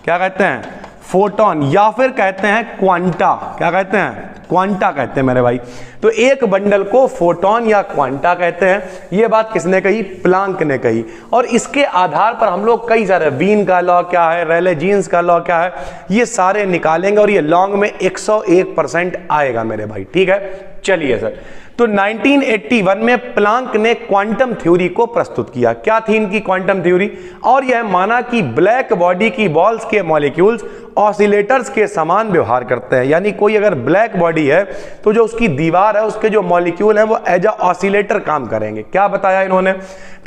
क्या कहते हैं, फोटोन, या फिर कहते हैं क्वांटा। क्या कहते हैं, क्वांटा कहते हैं मेरे भाई। तो एक बंडल को फोटोन या क्वांटा कहते हैं। ये बात किसने कही, प्लांक ने कही। और इसके आधार पर हम लोग कई सारे, वीन का लॉ क्या है, रेले जीन्स का लॉ क्या है, ये सारे निकालेंगे और ये लॉन्ग में 101% आएगा मेरे भाई, ठीक है। चलिए सर, तो 1981 में प्लांक ने क्वांटम थ्योरी को प्रस्तुत किया। क्या थी इनकी क्वांटम थ्योरी, और यह माना कि ब्लैक बॉडी की बॉल्स के मॉलिक्यूल्स ऑसिलेटर्स के समान व्यवहार करते हैं। यानी कोई अगर ब्लैक बॉडी है तो जो उसकी दीवार है उसके जो मॉलिक्यूल हैं वो एज अ ऑसिलेटर काम करेंगे। क्या बताया इन्होंने,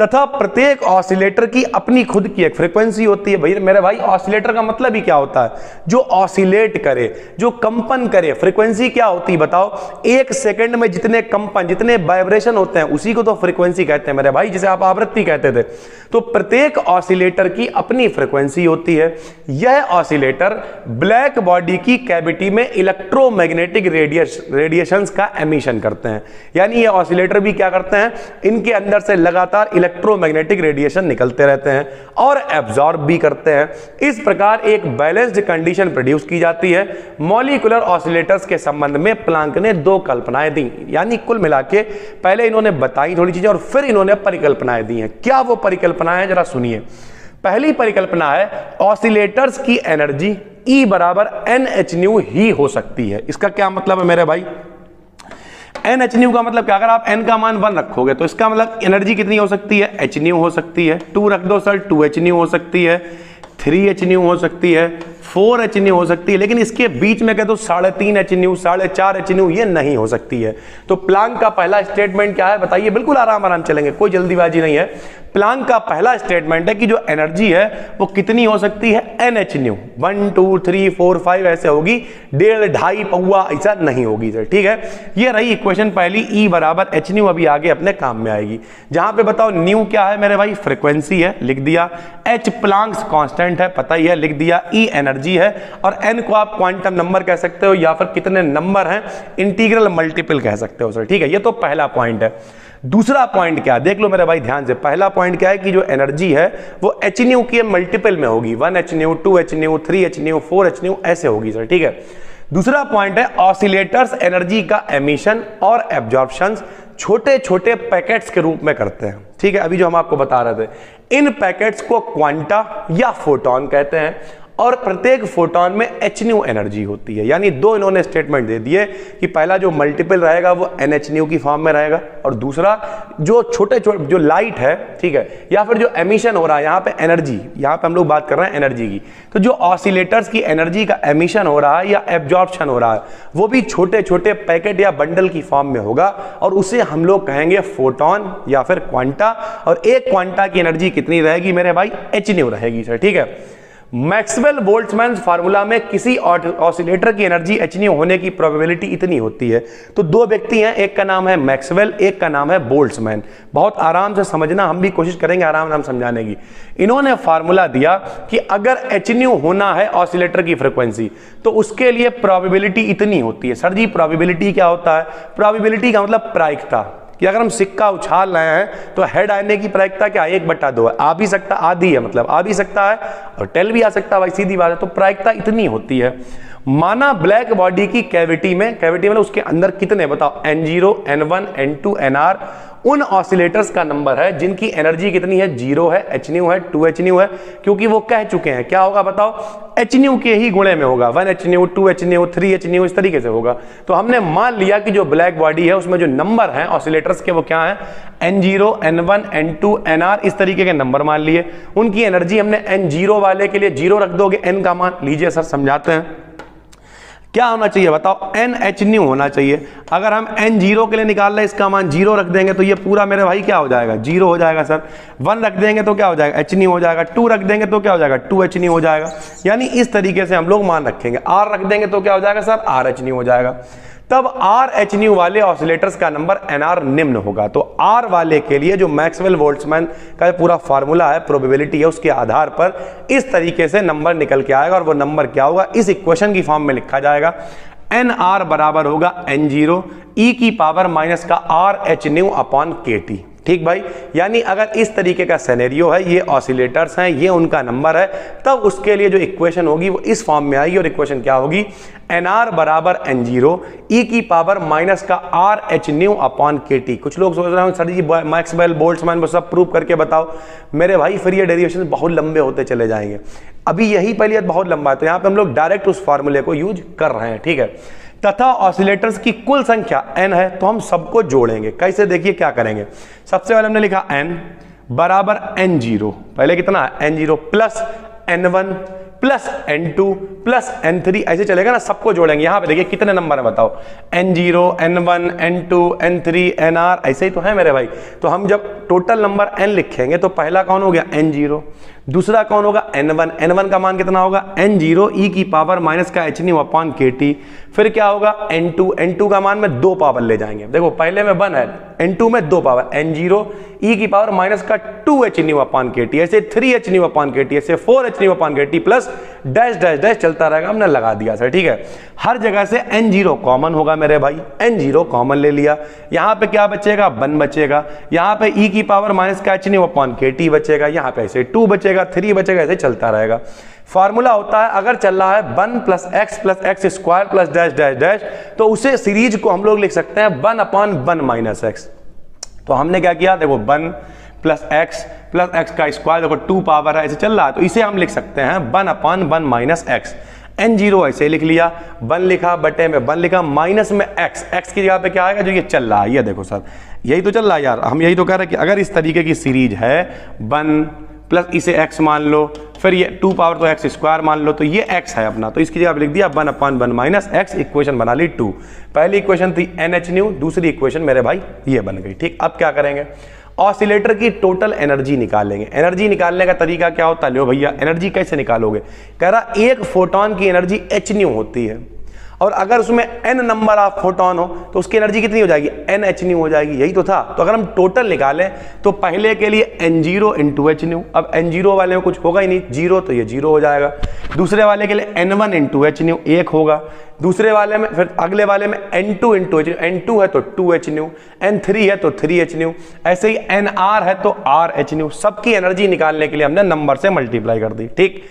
तथा प्रत्येक ऑसिलेटर की अपनी खुद की एक फ्रीक्वेंसी होती है। भाई मेरे भाई ऑसिलेटर का मतलब ही क्या होता है, जो ऑसिलेट करे, जो कंपन करे। फ्रीक्वेंसी क्या होती है बताओ, एक सेकंड में जितने कंपन, जितने वाइब्रेशन होते हैं उसी को तो फ्रीक्वेंसी कहते हैं मेरे भाई, जिसे आप आवृत्ति कहते थे। तो प्रत्येक ऑसिलेटर की अपनी फ्रीक्वेंसी होती है। यह ऑसिलेटर ब्लैक बॉडी की कैविटी में इलेक्ट्रोमैग्नेटिक रेडिएशंस का एमिशन करते हैं। यानी ये ऑसिलेटर भी क्या करते हैं, इनके अंदर से लगातार इलेक्ट्रोमैग्नेटिक रेडिएशन निकलते रहते हैं और एब्जॉर्ब भी करते हैं। इस प्रकार एक बैलेंस्ड कंडीशन प्रोड्यूस की जाती है। मॉलिक्यूलर ऑसिलेटर्स के संबंध में प्लांक ने 2 कल्पनाएं दी। यानी कुल मिला के पहले इन्होंने बताई थोड़ी चीजें और फिर इन्होंने परिकल्पनाएं दी हैं। क्या वो परिकल्पनाएं हैं, जरा सुनिए। पहली परिकल्पना है ऑसिलेटर्स की एनर्जी E बराबर Nhν ही हो सकती है। इसका क्या मतलब है मेरे भाई, Nhν का मतलब क्या, अगर आप n का मान 1 रखोगे तो इसका मतलब एनर्जी कितनी हो सकती है, hν हो सकती है। 2 रख दो सर, 2hν हो सकती है, 3hν हो सकती है, 4hν हो सकती है। लेकिन इसके बीच में कह दो 3.5hν, 4.5hν, ये नहीं हो सकती है। तो प्लांक का पहला स्टेटमेंट क्या है बताइए, बिल्कुल आराम आराम चलेंगे, कोई जल्दीबाजी नहीं है। प्लांक का पहला स्टेटमेंट है कि जो एनर्जी है वो कितनी हो सकती है, Nhν। 1 2 3 4 5 ऐसे होगी, 1.5 2.5 पौवा ऐसा नहीं होगी सर, ठीक है। ये रही इक्वेशन पहली, E बराबर hν। अभी आगे अपने काम में आएगी। जहां पे बताओ न्यू क्या है मेरे भाई, फ्रीक्वेंसी है, लिख दिया। H प्लांक्स कांस्टेंट है, पता ही है, लिख दिया। E एनर्जी है और n को आप क्वांटम नंबर कह सकते हो या फिर कितने नंबर हैं, इंटीग्रल मल्टीपल कह सकते हो सर, ठीक है। ये तो पहला पॉइंट है। दूसरा पॉइंट क्या, देख लो मेरे भाई ध्यान से। पहला पॉइंट क्या है कि जो एनर्जी है वो hν के मल्टीपल में होगी, 1hν, 2hν, 3hν, 4hν ऐसे होगी सर, ठीक है। दूसरा पॉइंट है ऑसिलेटर्स एनर्जी का एमिशन और एब्जॉर्प्शन छोटे छोटे पैकेट्स के रूप में करते हैं, ठीक है। अभी जो हम आपको बता रहे थे, इन पैकेट्स को क्वांटा या फोटॉन कहते हैं और प्रत्येक फोटॉन में hν एनर्जी होती है। यानी 2 इन्होंने स्टेटमेंट दे दिए कि पहला जो मल्टीपल रहेगा वो Nhν की फॉर्म में रहेगा और दूसरा जो छोटे छोटे जो लाइट है, ठीक है, या फिर जो एमिशन हो रहा है, यहाँ पे एनर्जी, यहाँ पे हम लोग बात कर रहे हैं एनर्जी की, तो जो ऑसिलेटर्स की एनर्जी का एमिशन हो रहा है या एब्जॉर्प्शन हो रहा है वो भी छोटे छोटे पैकेट या बंडल की फॉर्म में होगा और उसे हम लोग कहेंगे फोटॉन या फिर क्वांटा। और एक क्वांटा की एनर्जी कितनी रहेगी मेरे भाई, hν रहेगी सर, ठीक है। मैक्सवेल बोल्ट्जमैन फार्मूला में किसी ऑसिलेटर की एनर्जी hν होने की प्रोबेबिलिटी इतनी होती है। तो 2 व्यक्ति हैं, एक का नाम है मैक्सवेल, एक का नाम है बोल्ट्जमैन। बहुत आराम से समझना, हम भी कोशिश करेंगे आराम आराम समझाने की। इन्होंने फार्मूला दिया कि अगर hν होना है ऑसिलेटर की फ्रीक्वेंसी तो उसके लिए प्रोबेबिलिटी इतनी होती है। सर जी प्रोबेबिलिटी क्या होता है, प्रोबेबिलिटी का मतलब प्रायिकता, कि अगर हम सिक्का उछाल रहे हैं तो हेड आने की प्रायिकता क्या, 1/2 है। आ भी सकता, आधी है, मतलब आ भी सकता है और टेल भी आ सकता है, भाई सीधी बात है। तो प्रायिकता इतनी होती है। माना ब्लैक बॉडी की कैविटी में मतलब उसके अंदर कितने बताओ, N0, N1, N2, Nr उन ऑसिलेटर्स का नंबर है जिनकी एनर्जी कितनी है, 0 है, hν है, 2hν है, क्योंकि वो कह चुके हैं क्या होगा बताओ, hν के ही गुणे में होगा, 1hν, 2hν, 3hν इस तरीके से होगा। तो हमने मान लिया कि जो ब्लैक बॉडी है उसमें जो नंबर है ऑसिलेटर्स के वो क्या है, N0, N1, N2, Nr इस तरीके के नंबर मान लिए। उनकी एनर्जी हमने N0 वाले के लिए 0 रख दोगे, n का मान लीजिए सर, समझाते हैं क्या होना चाहिए बताओ, Nhν होना चाहिए। अगर हम N0 के लिए निकाल रहे हैं इसका मान 0 रख देंगे तो ये पूरा मेरे भाई क्या हो जाएगा, 0 हो जाएगा सर। 1 रख देंगे तो क्या हो जाएगा, hν हो जाएगा। 2 रख देंगे तो क्या हो जाएगा, 2hν हो जाएगा। यानी इस तरीके से हम लोग मान रखेंगे। R रख देंगे तो क्या हो जाएगा सर, Rhν हो जाएगा। तब Rhν वाले ऑसिलेटर्स का नंबर Nr निम्न होगा। तो R वाले के लिए जो मैक्सवेल बोल्ट्जमैन का पूरा फार्मूला है, प्रोबेबिलिटी है, उसके आधार पर इस तरीके से नंबर निकल के आएगा और वो नंबर क्या होगा, इस इक्वेशन की फॉर्म में लिखा जाएगा। Nr बराबर होगा N0 e की पावर माइनस का Rhν अपॉन kT। ठीक भाई, यानी अगर इस तरीके का सिनेरियो है, ये ऑसिलेटर्स हैं, ये उनका नंबर है, तब उसके लिए जो इक्वेशन होगी वो इस फॉर्म में आएगी। और इक्वेशन क्या होगी, Nr बराबर N0 e की पावर माइनस का Rhν अपॉन kT। कुछ लोग सोच रहे हो सर जी मैक्सवेल बोल्ट्जमैन वो सब प्रूव करके बताओ। मेरे भाई फिर ये डेरिवेशन बहुत लंबे होते चले जाएंगे। अभी यही पहले बहुत लंबा है, तो यहाँ पे हम लोग डायरेक्ट उस फार्मूले को यूज कर रहे हैं। ठीक है, तथा ऑसिलेटर्स की कुल संख्या n है, तो हम सबको जोड़ेंगे। कैसे, देखिए क्या करेंगे। सबसे पहले हमने लिखा n बराबर N0, पहले कितना है N0 plus N1 plus N2 plus N3 ऐसे चलेगा ना, सबको जोड़ेंगे। यहां पे देखिए कितने नंबर है बताओ, N0 N1 N2 N3 NR, ऐसे ही तो है मेरे भाई। तो हम जब टोटल नंबर n लिखेंगे तो पहला कौन हो गया N0, दूसरा कौन होगा N1, N1 का मान कितना होगा N0 e की पावर माइनस का hν अपॉन kT, फिर क्या होगा N2, N2 का मान में 2 पावर ले जाएंगे, देखो पहले में 1 है, N2 में 2 पावर, N0 e की पावर माइनस का 2hν अपॉन kT, ऐसे 3hν अपॉन kT, ऐसे 4hν upon kT plus dash dash dash चलता रहेगा, हमने लगा दिया सर, ठीक है। हर जगह से N0 कॉमन होगा मेरे भाई, N0 कॉमन ले लिया, यहां पे क्या बचेगा 1 बचेगा, यहां पे e की पावर माइनस का hν अपॉन kT बचेगा, यहां पे ऐसे 2 बचेगा, 3 बचेगा, ऐसे चलता रहेगा। फार्मूला होता है अगर चल रहा है 1 plus x square plus dash dash dash, तो उसे सीरीज को हम लोग लिख सकते हैं 1/1 माइनस एक्स। तो हमने क्या किया, देखो 1 प्लस एक्स का स्क्वायर, देखो 2 पावर है, ऐसे चल रहा है, तो इसे हम लिख सकते हैं 1/1 माइनस एक्स। N0 ऐसे लिख लिया, 1 लिखा बटे में 1 लिखा, माइनस में x की जगह पे क्या आएगा, जो ये चल रहा है, ये देखो सर यही तो चल रहा है यार, हम यही तो कह रहे हैं कि अगर इस तरीके की सीरीज है 1 प्लस इसे x मान लो, फिर ये 2 पावर तो x स्क्वायर मान लो, तो ये x है अपना, तो इसकी जगह पे लिख दिया 1/1 माइनस x, इक्वेशन बना ली 2। पहली इक्वेशन थी Nhν, दूसरी इक्वेशन मेरे भाई ये बन गई, ठीक। अब क्या करेंगे, ऑसिलेटर की टोटल एनर्जी निकालेंगे। एनर्जी निकालने का तरीका क्या होता है, लो भैया एनर्जी कैसे निकालोगे, कह रहा एक फोटोन की एनर्जी hν होती है, और अगर उसमें n नंबर ऑफ फोटोन हो तो उसकी एनर्जी कितनी हो जाएगी, nhν हो जाएगी, यही तो था। तो अगर हम टोटल निकालें तो पहले के लिए N0 × hν, अब N0 वाले में कुछ होगा ही नहीं, 0, तो ये 0 हो जाएगा। दूसरे वाले के लिए N1 × hν 1 होगा, दूसरे वाले में फिर अगले वाले में N2 × hν, N2 है तो 2hν, N3 है तो 3hν, ऐसे ही Nr है तो Rhν। सबकी एनर्जी निकालने के लिए हमने नंबर से मल्टीप्लाई कर दी, ठीक।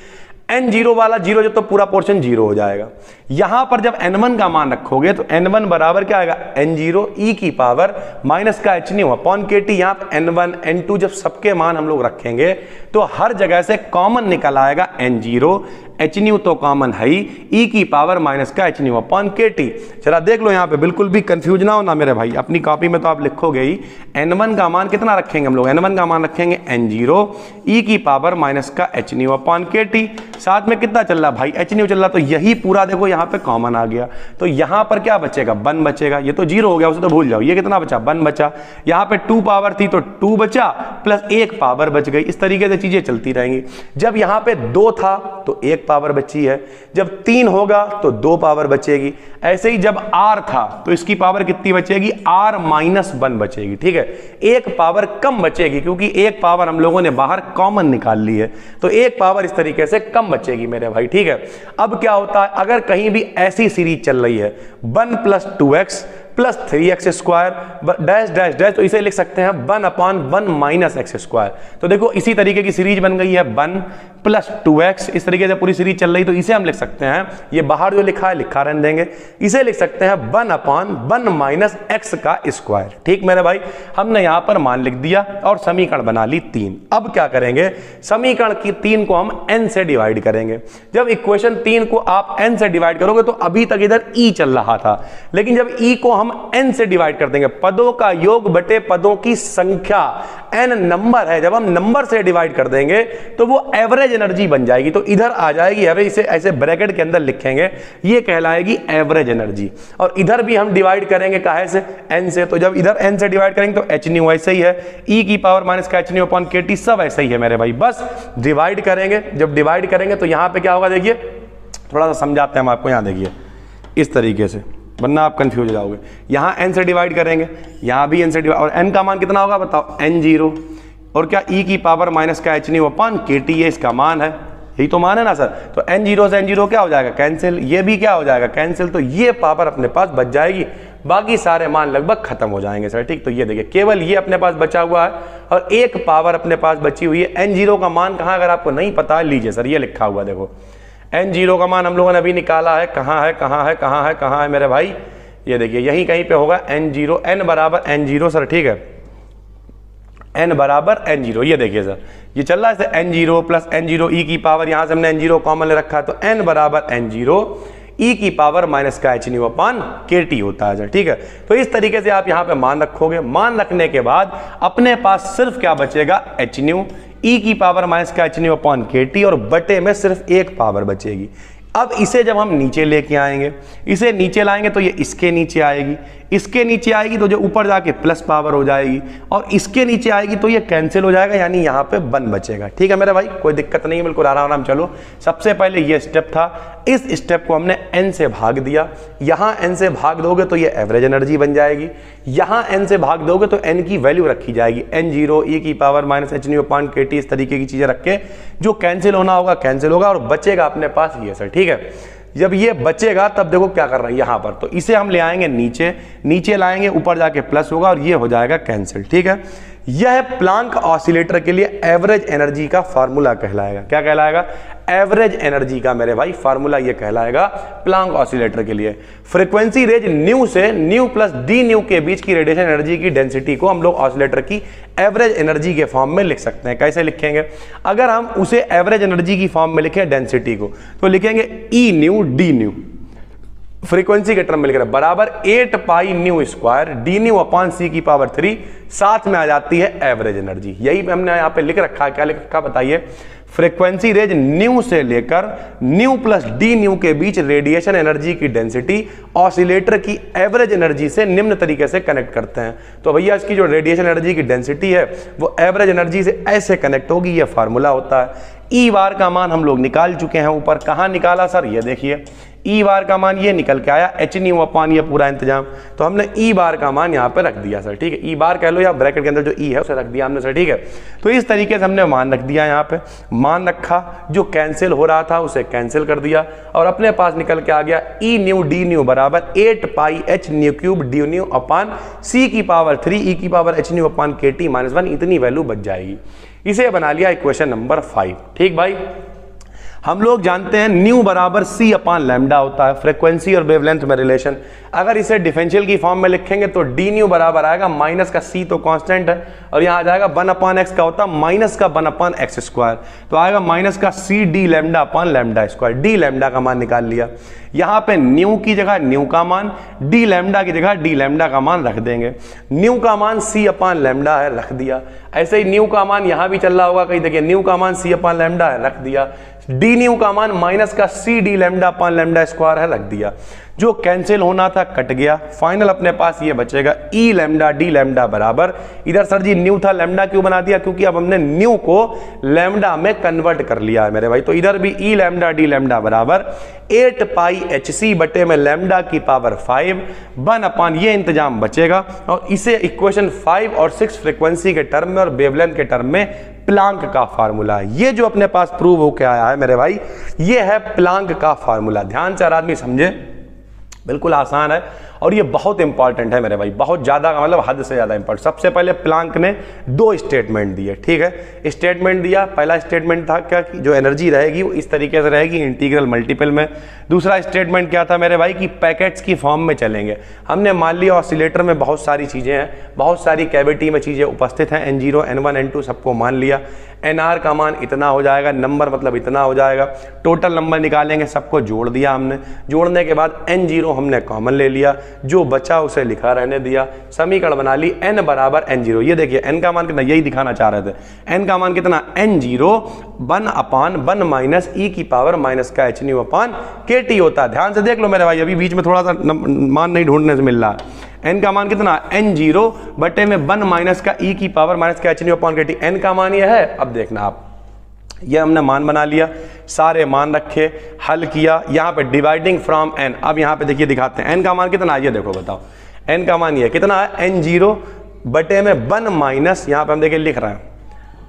N0 वाला 0 जब तो पूरा पोर्शन 0 हो जाएगा। यहां पर जब N1 का मान रखोगे तो N1 बराबर क्या आएगा, N0 e की पावर माइनस का hν अपॉन kT। यहां पर N1 N2 जब सबके मान हम लोग रखेंगे तो हर जगह से कॉमन निकल आएगा N0, hν तो कॉमन है ही, e की पावर माइनस का hν अपॉन kT। चला देख लो यहाँ पे बिल्कुल भी कंफ्यूज ना हो ना मेरे भाई, अपनी कॉपी में तो आप लिखोगे ही N1 का मान कितना रखेंगे हम लोग, N1 का मान रखेंगे N0 e की पावर माइनस का hν अपॉन kT। साथ में कितना चल रहा भाई, hν चल रहा, तो यही पूरा देखो यहाँ पे कॉमन आ गया, तो यहाँ पर क्या बचेगा 1 बचेगा, ये तो 0 हो गया उसे तो भूल जाओ, ये कितना बचा 1 बचा, यहाँ पे 2 पावर थी तो 2 बचा प्लस 1 पावर बच गई। इस तरीके से चीजें चलती रहेंगी। जब यहाँ पे 2 था तो 1 पावर बची है, जब 3 होगा तो 2 पावर बचेगी, ऐसे ही जब R था तो इसकी पावर कितनी बचेगी, R-1 बचेगी, ठीक है। 1 पावर कम बचेगी क्योंकि 1 पावर हम लोगों ने बाहर कॉमन निकाल ली है, तो 1 पावर इस तरीके से कम बचेगी मेरे भाई, ठीक है। अब क्या होता है, अगर कहीं भी ऐसी सीरीज चल रही है 1 + 2x plus 3x square dash dash dash, तो इसे लिख सकते हैं 1/1 माइनस एक्स स्क्वायर। तो देखो इसी तरीके की सीरीज बन गई है 1 + 2x, इस तरीके से पूरी सीरीज चल रही, तो इसे हम लिख सकते हैं, ये बाहर जो लिखा है लिखा रहने देंगे, इसे लिख सकते हैं 1/1 माइनस एक्स का स्क्वायर, ठीक मेरे भाई। हमने यहां पर मान लिख दिया और समीकरण बना ली 3। अब क्या करेंगे, समीकरण की 3 को हम n से डिवाइड करेंगे। जब इक्वेशन 3 को आप n से डिवाइड करोगे तो अभी तक इधर e चल रहा था, लेकिन जब e को हम n से डिवाइड कर देंगे, पदों का योग बटे पदों की संख्या, n नंबर है, जब हम नंबर से डिवाइड कर देंगे तो वो एवरेज एनर्जी बन जाएगी, तो इधर आ जाएगी एवरेज, इसे ऐसे ब्रैकेट के अंदर लिखेंगे, ये कहलाएगी एवरेज एनर्जी। और इधर भी हम डिवाइड करेंगे काहे से, n से, तो जब इधर n से डिवाइड करेंगे तो hν ऐसे ही है, e की पावर माइनस का hν अपॉन kT सब ऐसे ही है मेरे भाई। बस डिवाइड करेंगे, जब डिवाइड करेंगे तो यहां पे क्या होगा, देखिए थोड़ा सा समझाते हैं हम आपको, यहां देखिए इस तरीके से, वरना आप कंफ्यूज हो जाओगे। यहाँ n से डिवाइड करेंगे, यहाँ भी n से डिवाइड, और n का मान कितना होगा बताओ, N0, और क्या e की पावर माइनस का hν अपॉन kT, ये इसका मान है, यही तो मान है ना सर। तो N0 से N0 क्या हो जाएगा, कैंसिल, ये भी क्या हो जाएगा कैंसिल, तो ये पावर अपने पास बच जाएगी, बाकी सारे मान लगभग खत्म हो जाएंगे सर, ठीक। तो ये देखिए केवल ये अपने पास बचा हुआ है और एक पावर अपने पास बची हुई है। N0 का मान कहाँ, अगर आपको नहीं पता है लीजिए सर, ये लिखा हुआ देखो, N0 का मान हम लोगों ने अभी निकाला है, कहाँ है कहाँ है कहाँ है कहाँ है मेरे भाई, ये देखिए यहीं कहीं पे होगा N0, n बराबर N0 सर, ठीक है, n बराबर N0, ये देखिए सर ये चल रहा है N0 प्लस N0 e की पावर, यहां से हमने N0 कॉमन ले रखा है, तो n बराबर N0 e की पावर माइनस का hν अपॉन kT होता है सर, ठीक है। तो इस तरीके से आप यहाँ पे मान रखोगे, मान रखने के बाद अपने पास सिर्फ क्या बचेगा, hν ई की पावर माइनस का H nu upon K T और बटे में सिर्फ एक पावर बचेगी। अब इसे जब हम नीचे लेके आएंगे, इसे नीचे लाएंगे तो ये इसके नीचे आएगी, इसके नीचे आएगी तो जो ऊपर जाके प्लस पावर हो जाएगी, और इसके नीचे आएगी तो ये कैंसिल हो जाएगा, यानी यहाँ पे 1 बचेगा। ठीक है मेरे भाई, कोई दिक्कत नहीं है, बिल्कुल आराम आराम चलो। सबसे पहले ये स्टेप था, इस स्टेप को हमने n से भाग दिया, यहाँ n से भाग दोगे तो ये एवरेज एनर्जी बन जाएगी, यहाँ n से भाग दोगे तो n की वैल्यू रखी जाएगी, n0 e की power minus H nu upon K T, इस तरीके की चीजें रख के जो कैंसिल होना होगा कैंसिल होगा और बचेगा अपने पास ये सर। ठीक है, जब ये बचेगा तब देखो क्या कर रहा है यहाँ पर, तो इसे हम ले आएंगे नीचे, नीचे लाएंगे ऊपर जाके प्लस होगा और ये हो जाएगा कैंसिल। ठीक है, यह प्लांक ऑसिलेटर के लिए एवरेज एनर्जी का फार्मूला कहलाएगा। क्या कहलाएगा? एवरेज एनर्जी का मेरे भाई फार्मूला ये कहलाएगा प्लांक ऑसिलेटर के लिए। फ्रीक्वेंसी रेंज न्यू से न्यू प्लस डी न्यू के बीच की रेडिएशन एनर्जी की डेंसिटी को हम लोग ऑसिलेटर की एवरेज एनर्जी के फॉर्म में लिख सकते हैं। कैसे लिखेंगे? अगर हम उसे एवरेज एनर्जी की फॉर्म में लिखें डेंसिटी को, तो लिखेंगे E nu D nu, frequency के टर्म में लिख रहे हैं, बराबर 8 pi nu square D nu upon C की पावर 3, साथ में आ जाती है एवरेज एनर्जी। यही हमने यहाँ पे लिख रखा है। क्या लिख रखा बताइए? फ्रीक्वेंसी रेंज न्यू से लेकर न्यू प्लस डी न्यू के बीच रेडिएशन एनर्जी की डेंसिटी ऑसिलेटर की एवरेज एनर्जी से निम्न तरीके से कनेक्ट करते हैं। तो भैया इसकी जो रेडिएशन एनर्जी की डेंसिटी है वो एवरेज एनर्जी से ऐसे कनेक्ट होगी, ये फार्मूला होता है। ई बार का मान हम लोग निकाल चुके हैं ऊपर। कहाँ निकाला सर? ये देखिए, ई बार का मान ये निकल के आया, एच न्यू अपॉन ये पूरा इंतजाम, तो हमने ई बार का मान यहाँ पे रख दिया सर। ठीक है, ई बार कह लो या ब्रैकेट के अंदर जो ई है उसे रख दिया हमने सर। ठीक है, तो इस तरीके से हमने मान रख दिया, यहाँ पे मान रखा, जो कैंसिल हो रहा था उसे कैंसिल कर दिया और अपने पास निकल के आ गया ई न्यू डी न्यू बराबर 8 pi H nu cube D nu upon C की पावर 3 ई की power H nu upon K T minus 1, इतनी वैल्यू बच जाएगी। इसे बना लिया इक्वेशन नंबर 5। ठीक भाई, हम लोग जानते हैं न्यू बराबर सी अपॉन लैम्डा होता है, फ्रीक्वेंसी और वेवलेंथ में रिलेशन। अगर इसे डिफरेंशियल की फॉर्म में लिखेंगे तो डी न्यू बराबर आएगा माइनस का सी तो कांस्टेंट है और यहाँ आ जाएगा 1 अपॉन एक्स का होता है माइनस का 1 अपॉन एक्स स्क्वायर, तो आएगा माइनस का C D lambda upon lambda square. D lambda का मान निकाल लिया, यहाँ पे न्यू की जगह न्यू का मान, डी लैम्डा की जगह डी लैम्डा का मान रख देंगे। न्यू का मान सी अपॉन लैम्डा है, रख दिया। ऐसे ही न्यू का मान यहाँ भी चल रहा होगा कहीं, देखिए न्यू का मान सी अपॉन लैम्डा है, रख दिया। डी न्यू का मान माइनस का C D lambda upon lambda square है, रख दिया। जो कैंसिल होना था कट गया, फाइनल अपने पास ये बचेगा ई लैम्डा डी लैम्डा बराबर, इधर सर जी न्यू था लैम्डा क्यों बना दिया? क्योंकि अब हमने न्यू को लैम्डा में कन्वर्ट कर लिया है मेरे भाई। तो इधर भी ई लैम्डा डी लैम्डा बराबर 8 पाई एच सी बटे में लैम्डा की पावर 5 1 अपॉन ये इंतजाम बचेगा और इसे इक्वेशन 5 और 6 फ्रीक्वेंसी के टर्म में और वेवलेंथ के टर्म में प्लांक का फार्मूला है। ये जो अपने पास प्रूव होकर आया है मेरे भाई, ये है प्लांक का फार्मूला। ध्यान से हर आदमी समझे, बिल्कुल आसान है और ये बहुत इंपॉर्टेंट है मेरे भाई, बहुत ज्यादा, मतलब हद से ज्यादा इंपॉर्टेंट। सबसे पहले प्लांक ने 2 स्टेटमेंट दिए। ठीक है, स्टेटमेंट दिया, पहला स्टेटमेंट था क्या कि जो एनर्जी रहेगी वो इस तरीके से रहेगी इंटीग्रल मल्टीपल में। दूसरा स्टेटमेंट क्या था मेरे भाई कि पैकेट्स की फॉर्म में चलेंगे। हमने मान लिया ऑसिलेटर में बहुत सारी चीजें हैं, बहुत सारी कैविटी में चीजें उपस्थित हैं, N0 N1 N2 सबको मान लिया। NR का मान इतना हो जाएगा, नंबर मतलब इतना हो जाएगा, टोटल नंबर निकालेंगे, सबको जोड़ दिया हमने। जोड़ने के बाद N0 हमने कॉमन ले लिया, जो बचा उसे लिखा रहने दिया, समीकरण बना ली n बराबर N0। ये देखिए n का मान कितना, यही दिखाना चाह रहे थे, n का मान कितना N0 1 अपॉन 1 माइनस ई की पावर माइनस का H nu upon K T होता है। ध्यान से देख लो मेरे भाई, अभी बीच में थोड़ा सा मान नहीं ढूंढने से मिल रहा है। n का मान कितना N0 बटे में 1 माइनस का ई की पावर माइनस का H nu upon K T, n का मान ये है। अब देखना आप, ये हमने मान बना लिया, सारे मान रखे, हल किया, यहाँ पे डिवाइडिंग फ्रॉम n। अब यहाँ पे देखिए दिखाते हैं n का मान कितना है, ये देखो बताओ n का मान ये कितना है, N0 बटे में 1 माइनस, यहाँ पे हम देखिए लिख रहे हैं,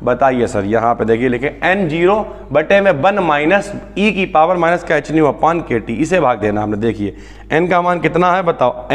बताइए सर, यहाँ पे देखिए लिखे N0 बटे में 1 माइनस ई की पावर माइनस का H nu upon K T, इसे भाग देना हमने। देखिए n का मान कितना है बताओ,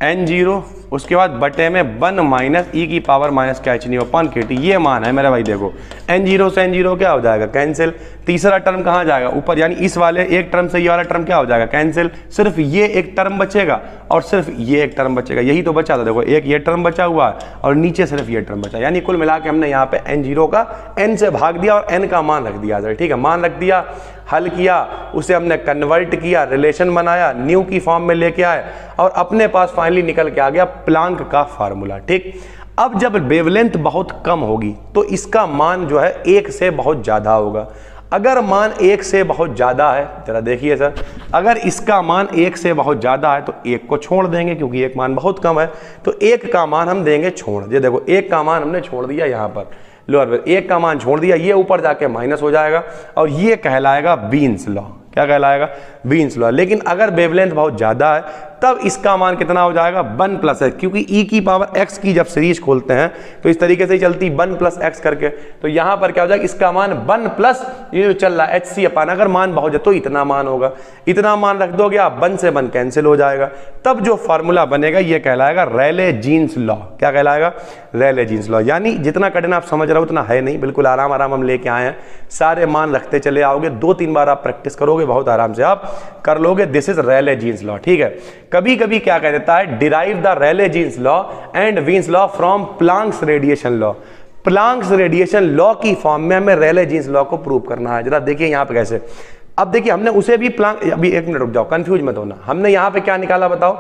N0 उसके बाद बटे में 1 माइनस ई की पावर माइनस का H nu upon K T, ये मान है मेरा भाई। देखो N0 से N0 क्या हो जाएगा, कैंसिल। तीसरा टर्म कहाँ जाएगा, ऊपर, यानी इस वाले एक टर्म से ये वाला टर्म क्या हो जाएगा, कैंसिल। सिर्फ ये एक टर्म बचेगा और सिर्फ ये एक टर्म बचेगा, यही तो बचा था। देखो एक ये टर्म बचा हुआ है और नीचे सिर्फ ये टर्म बचा, यानी कुल मिला के हमने यहाँ पे N0 का n से भाग दिया और n का मान रख दिया। ठीक है, मान रख दिया, हल किया, उसे हमने कन्वर्ट किया, रिलेशन बनाया, न्यू की फॉर्म में लेके आए और अपने पास फाइनली निकल के आ गया प्लांक का फार्मूला। ठीक, अब जब वेवलेंथ बहुत कम होगी तो इसका मान जो है 1 से बहुत ज़्यादा होगा। अगर मान 1 से बहुत ज़्यादा है, जरा देखिए सर, अगर इसका मान 1 से बहुत ज़्यादा है तो 1 को छोड़ देंगे क्योंकि 1 मान बहुत कम है, तो 1 का मान हम देंगे छोड़। ये देखो 1 का मान हमने छोड़ दिया यहाँ पर लोअर में, 1 का मान छोड़ दिया, ये ऊपर जाके माइनस हो जाएगा और ये कहलाएगा वीन्स लॉ। क्या कहलाएगा? Wien's law. लेकिन अगर वेवलेंथ बहुत ज़्यादा है तब इसका मान कितना हो जाएगा? 1 प्लस एक्स, क्योंकि e की पावर x की जब सीरीज खोलते हैं तो इस तरीके से ही चलती 1 प्लस एक्स करके, तो यहां पर क्या हो जाएगा? इसका मान 1 प्लस ये जो चल रहा है hc अपान, अगर मान बहुत ज्यादा तो इतना मान होगा, इतना मान रख दोगे आप, 1 से 1 कैंसिल हो जाएगा, तब जो फॉर्मूला बनेगा ये कहलाएगा रेले जीन्स लॉ। क्या कहलाएगा? Rayleigh Jeans law. यानी जितना कठिन आप समझ रहे हो उतना है नहीं, बिल्कुल आराम आराम हम लेके आए हैं, सारे मान रखते चले आओगे, 2-3 बार आप प्रैक्टिस करोगे, बहुत आराम से आप कर लोगे। This is Rayleigh Jeans law. ठीक है, कभी कभी क्या कह देता है, derive the Rayleigh Jeans law and Wien's law from Planck's radiation law. Planck's radiation law की फॉर्म में हमें रेले जीन्स लॉ को प्रूव करना है। जरा देखिए यहां पे कैसे। अब देखिए हमने उसे भी प्लांक, अभी 1 मिनट रुक जाओ, कंफ्यूज मत होना, हमने यहां पे क्या निकाला बताओ?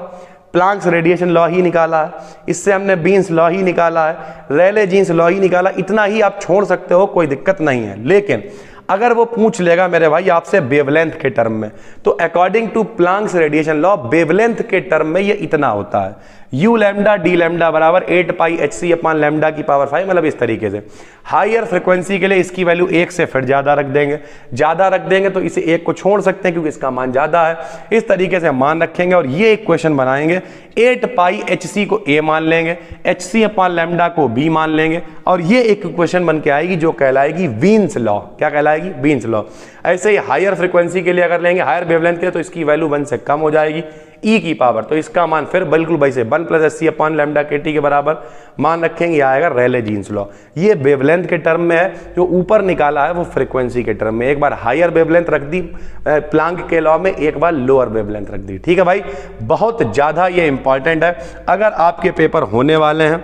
प्लांक्स रेडिएशन लॉ ही निकाला है, इससे हमने वीन्स लॉ ही निकाला है, रेले जीन्स लॉ ही निकाला। इतना ही आप छोड़ सकते हो, कोई दिक्कत नहीं है। लेकिन अगर वो पूछ लेगा मेरे भाई आपसे वेवलेंथ के टर्म में, तो according to Planck's radiation law wavelength के टर्म में ये इतना होता है, u लैम्डा डी लैम्डा बराबर 8 पाई hc अपान लैम्डा की पावर 5, मतलब इस तरीके से। हायर फ्रीक्वेंसी के लिए इसकी वैल्यू 1 से फिर ज्यादा रख देंगे, ज्यादा रख देंगे तो इसे 1 को छोड़ सकते हैं क्योंकि इसका मान ज्यादा है, इस तरीके से मान रखेंगे और ये एक क्वेश्चन बनाएंगे। 8 पाई hc को a मान लेंगे, hc अपान लैम्डा को b मान लेंगे और ये एक क्वेश्चन बन के आएगी जो कहलाएगी वीन्स लॉ। क्या कहलाएगी? Wien's law. ऐसे ही हायर फ्रीक्वेंसी के लिए अगर लेंगे, हायर वेवलेंथ के लिए, तो इसकी वैल्यू 1 से कम हो जाएगी, e की पावर, तो इसका मान फिर बिल्कुल वैसे 1 प्लस hc अपान लैम्डा kt के बराबर मान रखेंगे, ये आएगा रेले जीन्स लॉ। ये वेवलेंथ के टर्म में है, जो ऊपर निकाला है वो फ्रीक्वेंसी के टर्म में। एक बार हायर वेवलेंथ रख दी प्लांक के लॉ में, एक बार लोअर वेवलेंथ रख दी। ठीक है भाई, बहुत ज्यादा ये इंपॉर्टेंट है। अगर आपके पेपर होने वाले हैं,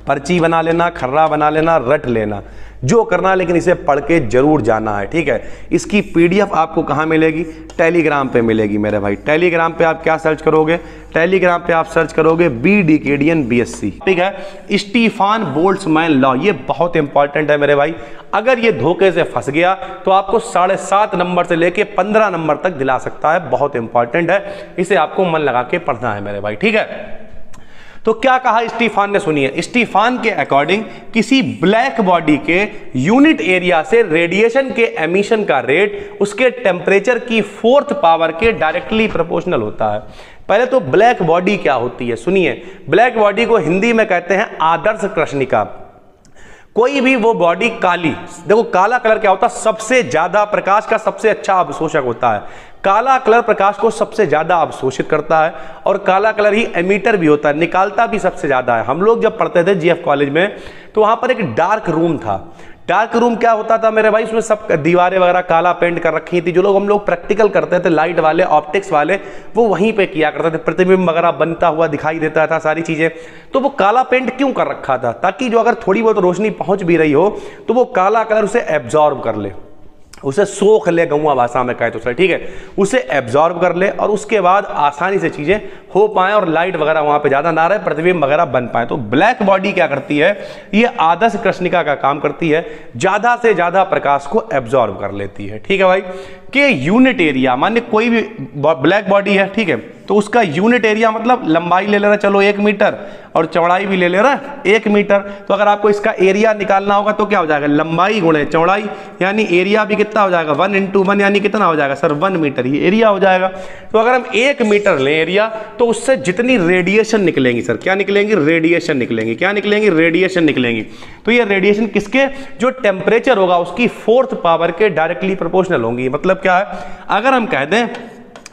पर्ची बना लेना, खर्रा बना लेना, रट लेना, जो करना, लेकिन इसे पढ़ के जरूर जाना है। ठीक है, इसकी पीडीएफ आपको कहाँ मिलेगी? टेलीग्राम पे मिलेगी मेरे भाई। टेलीग्राम पे आप क्या सर्च करोगे? टेलीग्राम पे आप सर्च करोगे बी डिकेडियन बीएससी। ठीक है, स्टीफन बोल्ट्जमैन लॉ, ये बहुत इंपॉर्टेंट है मेरे भाई। अगर ये धोखे से फंस गया तो आपको 7.5 नंबर से लेके 15 नंबर तक दिला सकता है, बहुत इंपॉर्टेंट है, इसे आपको मन लगा के पढ़ना है मेरे भाई। ठीक है, तो क्या कहा स्टीफन ने, सुनिए। स्टीफन के अकॉर्डिंग किसी ब्लैक बॉडी के यूनिट एरिया से रेडिएशन के एमिशन का रेट उसके टेम्परेचर की 4th पावर के डायरेक्टली प्रोपोर्शनल होता है। पहले तो ब्लैक बॉडी क्या होती है सुनिए। ब्लैक बॉडी को हिंदी में कहते हैं आदर्श कृष्णिका। कोई भी वो बॉडी काली, देखो काला कलर क्या होता है? सबसे ज्यादा प्रकाश का सबसे अच्छा अवशोषक होता है। काला कलर प्रकाश को सबसे ज्यादा अवशोषित करता है और काला कलर ही एमीटर भी होता है, निकालता भी सबसे ज्यादा है। हम लोग जब पढ़ते थे जीएफ कॉलेज में तो वहां पर एक डार्क रूम था। डार्क रूम क्या होता था मेरे भाई? उसमें सब दीवारें वगैरह काला पेंट कर रखी थी। जो लोग हम लोग प्रैक्टिकल करते थे, लाइट वाले, ऑप्टिक्स वाले, वो वहीं पे किया करते थे। प्रतिबिंब वगैरह बनता हुआ दिखाई देता था, सारी चीजें। तो वो काला पेंट क्यों कर रखा था? ताकि जो अगर थोड़ी बहुत रोशनी पहुंच भी रही हो तो वो काला कलर उसे एब्जॉर्ब कर ले, उसे सोख ले, गौवा भाषा में कहे तो सर। ठीक है, उसे एब्जॉर्ब कर ले और उसके बाद आसानी से चीजें हो पाए और लाइट वगैरह वहां पे ज्यादा ना रहे, प्रतिबिंब वगैरह बन पाए। तो ब्लैक बॉडी क्या करती है? ये आदर्श कृष्णिका का काम करती है, ज्यादा से ज्यादा प्रकाश को एब्जॉर्ब कर लेती है। ठीक है भाई, के यूनिट एरिया, मानिए कोई भी ब्लैक बॉडी है, ठीक है, तो उसका यूनिट एरिया मतलब लंबाई ले ले रहा, चलो 1 मीटर, और चौड़ाई भी ले ले रहा 1 मीटर। तो अगर आपको इसका एरिया निकालना होगा तो क्या हो जाएगा? लंबाई गुणे चौड़ाई, यानी एरिया भी कितना हो जाएगा? 1 × 1, यानी कितना हो जाएगा सर? 1 मीटर ही एरिया हो जाएगा। तो अगर हम 1 मीटर लें एरिया, तो उससे जितनी रेडिएशन निकलेंगी सर, क्या निकलेंगी? रेडिएशन निकलेंगी। क्या निकलेंगी? रेडिएशन निकलेंगी। तो ये रेडिएशन किसके? जो टेम्परेचर होगा उसकी 4th पावर के डायरेक्टली प्रोपोर्शनल होंगी। मतलब क्या है? अगर हम कह दें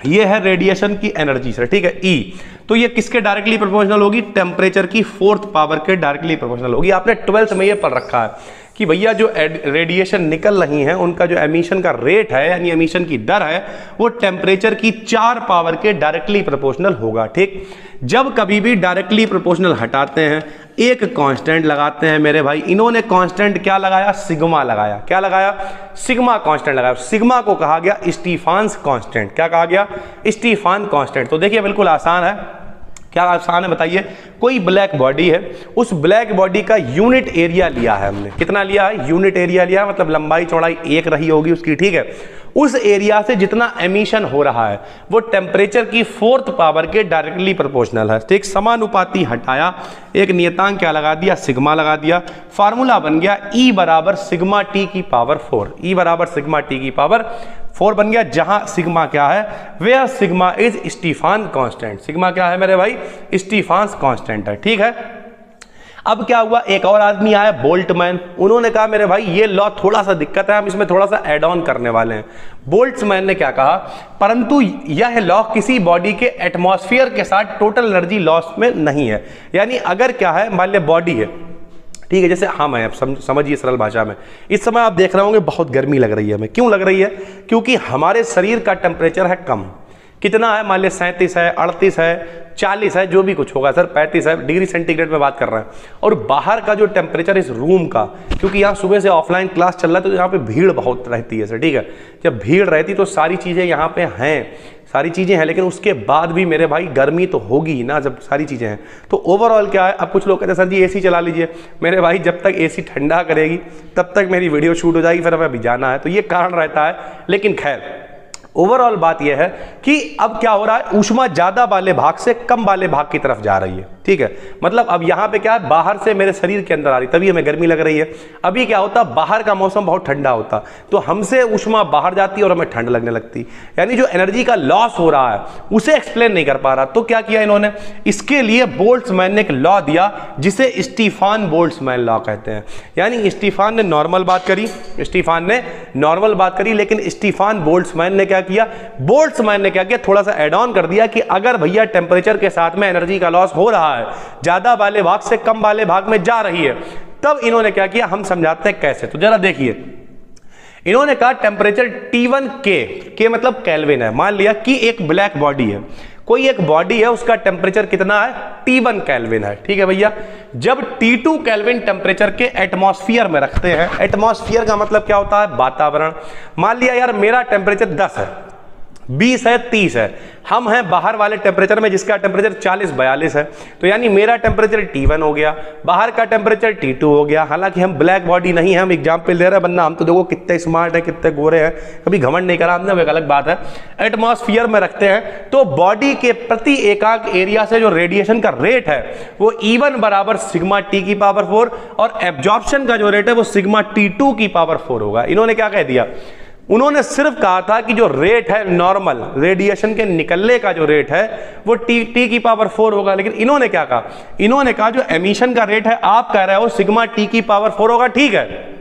ये है रेडिएशन की एनर्जी सर, ठीक है, ई, तो ये किसके डायरेक्टली प्रोपोर्शनल होगी? टेम्परेचर की 4th पावर के डायरेक्टली प्रोपोर्शनल होगी। आपने 12th में ये पढ़ रखा है कि भैया जो रेडिएशन निकल रही है उनका जो एमिशन का रेट है, यानी एमिशन की दर है, वो टेम्परेचर की 4 पावर के डायरेक्टली प्रोपोर्शनल होगा। ठीक, जब कभी भी डायरेक्टली प्रोपोर्शनल हटाते हैं, एक कांस्टेंट लगाते हैं मेरे भाई। इन्होंने कांस्टेंट क्या लगाया? सिग्मा लगाया। क्या लगाया? सिग्मा कांस्टेंट लगाया। सिग्मा को कहा गया स्टीफान्स कांस्टेंट। क्या कहा गया? Stefan constant. तो देखिए बिल्कुल आसान है। क्या आसान है बताइए, कोई ब्लैक बॉडी है, उस ब्लैक बॉडी का यूनिट एरिया लिया है हमने, कितना लिया है, यूनिट एरिया लिया, मतलब लंबाई चौड़ाई एक रही होगी उसकी, ठीक है। उस एरिया से जितना एमिशन हो रहा है वो टेम्परेचर की 4th पावर के डायरेक्टली प्रोपोर्शनल है, ठीक। समानुपाती हटाया, एक नियतांक क्या लगा दिया, सिग्मा लगा दिया, फार्मूला बन गया E बराबर सिग्मा टी की पावर 4, E बराबर सिग्मा टी की पावर 4 बन गया, जहां सिग्मा क्या है, where sigma is Stefan constant, sigma क्या है मेरे भाई, स्टीफान कांस्टेंट है, ठीक है। अब क्या हुआ, एक और आदमी आया बोल्ट्जमैन, उन्होंने कहा मेरे भाई ये लॉ थोड़ा सा दिक्कत है, हम इसमें थोड़ा सा ऐड ऑन करने वाले हैं। बोल्ट्जमैन ने क्या कहा, परंतु यह लॉ किसी बॉडी के एटमॉस्फेयर के साथ टोटल एनर्जी लॉस में नहीं है। यानी अगर क्या है, मान लिया बॉडी है, ठीक है, जैसे हम हैं, अब समझिए सरल भाषा में, इस समय आप देख रहे होंगे बहुत गर्मी लग रही है हमें, क्यों लग रही है, क्योंकि हमारे शरीर का टेम्परेचर है कम, कितना है, मान लिया 37 है, 38 है, 40 है, जो भी कुछ होगा सर, 35 है डिग्री सेंटीग्रेड में बात कर रहे हैं। और बाहर का जो टेम्परेचर इस रूम का, क्योंकि यहाँ सुबह से ऑफलाइन क्लास चल रहा है तो यहाँ पे भीड़ बहुत रहती है सर, ठीक है। जब भीड़ रहती तो सारी चीज़ें यहाँ पे हैं, सारी चीज़ें हैं, लेकिन उसके बाद भी मेरे भाई गर्मी तो होगी ही ना, जब सारी चीज़ें हैं तो ओवरऑल क्या है। अब कुछ लोग कहते हैं सर जी एसी चला लीजिए, मेरे भाई जब तक एसी ठंडा करेगी तब तक मेरी वीडियो शूट हो जाएगी, फिर हमें अभी जाना है, तो ये कारण रहता है। लेकिन खैर ओवरऑल बात यह है कि अब क्या हो रहा है, ऊष्मा ज्यादा वाले भाग से कम वाले भाग की तरफ जा रही है, ठीक है। मतलब अब यहां पे क्या है, बाहर से मेरे शरीर के अंदर आ रही, तभी हमें गर्मी लग रही है। अभी क्या होता, बाहर का मौसम बहुत ठंडा होता तो हमसे ऊष्मा बाहर जाती और हमें ठंड लगने लगती, यानी जो एनर्जी का लॉस हो रहा है उसे एक्सप्लेन नहीं कर पा रहा। तो क्या किया इन्होंने, इसके लिए बोल्ट्जमैन ने एक लॉ दिया जिसे स्टीफान बोल्ट्जमैन लॉ कहते हैं। यानी स्टीफान ने नॉर्मल बात करी, लेकिन स्टीफान बोल्ट्जमैन ने क्या किया, बोल्ट्जमैन ने क्या किया, थोड़ा सा ऐड ऑन कर दिया कि अगर भैया टेम्परेचर के साथ में एनर्जी का लॉस हो रहा है, ज्यादा वाले भाग से कम वाले भाग में जा रही है, तब इन्होंने क्या किया, हम समझाते हैं कैसे। तो जरा देखिए, इन्होंने कहा टेम्परेचर T1 के मतलब केल्विन है। मान लिया कि एक ब्लैक बॉडी है, कोई एक बॉडी है, उसका टेम्परेचर कितना है, T1 केल्विन है, ठीक है भैया। जब T2 केल्विन टेम्परेचर के एटमॉस्फेयर में रखते हैं, एटमॉस्फेयर का मतलब क्या होता है, वातावरण। मान लिया यार मेरा टेम्परेचर 10 है, 20 है, 30 है, हम हैं बाहर वाले टेम्परेचर में जिसका टेम्परेचर 40-42 है, तो यानी मेरा टेम्परेचर T1 हो गया, बाहर का टेम्परेचर T2 हो गया। हालांकि हम ब्लैक बॉडी नहीं है, हम एग्जाम्पल दे रहे हैं, वरना हम तो देखो कितने स्मार्ट है, कितने गोरे हैं, कभी घमंड नहीं करा हमने, वो एक अलग बात है। एटमॉस्फेयर में रखते हैं तो बॉडी के प्रति एकांक एरिया से जो रेडिएशन का रेट है वो E1 बराबर सिग्मा टी की पावर 4 और एब्जॉर्प्शन का जो रेट है वो सिग्मा T2 की पावर 4 होगा। इन्होंने क्या कह दिया, उन्होंने सिर्फ कहा था कि जो रेट है नॉर्मल रेडिएशन के निकलने का जो रेट है वो टी की पावर 4 होगा। लेकिन इन्होंने क्या कहा, इन्होंने कहा जो एमिशन का रेट है आप कह रहे हो सिग्मा टी की पावर 4 होगा, ठीक है,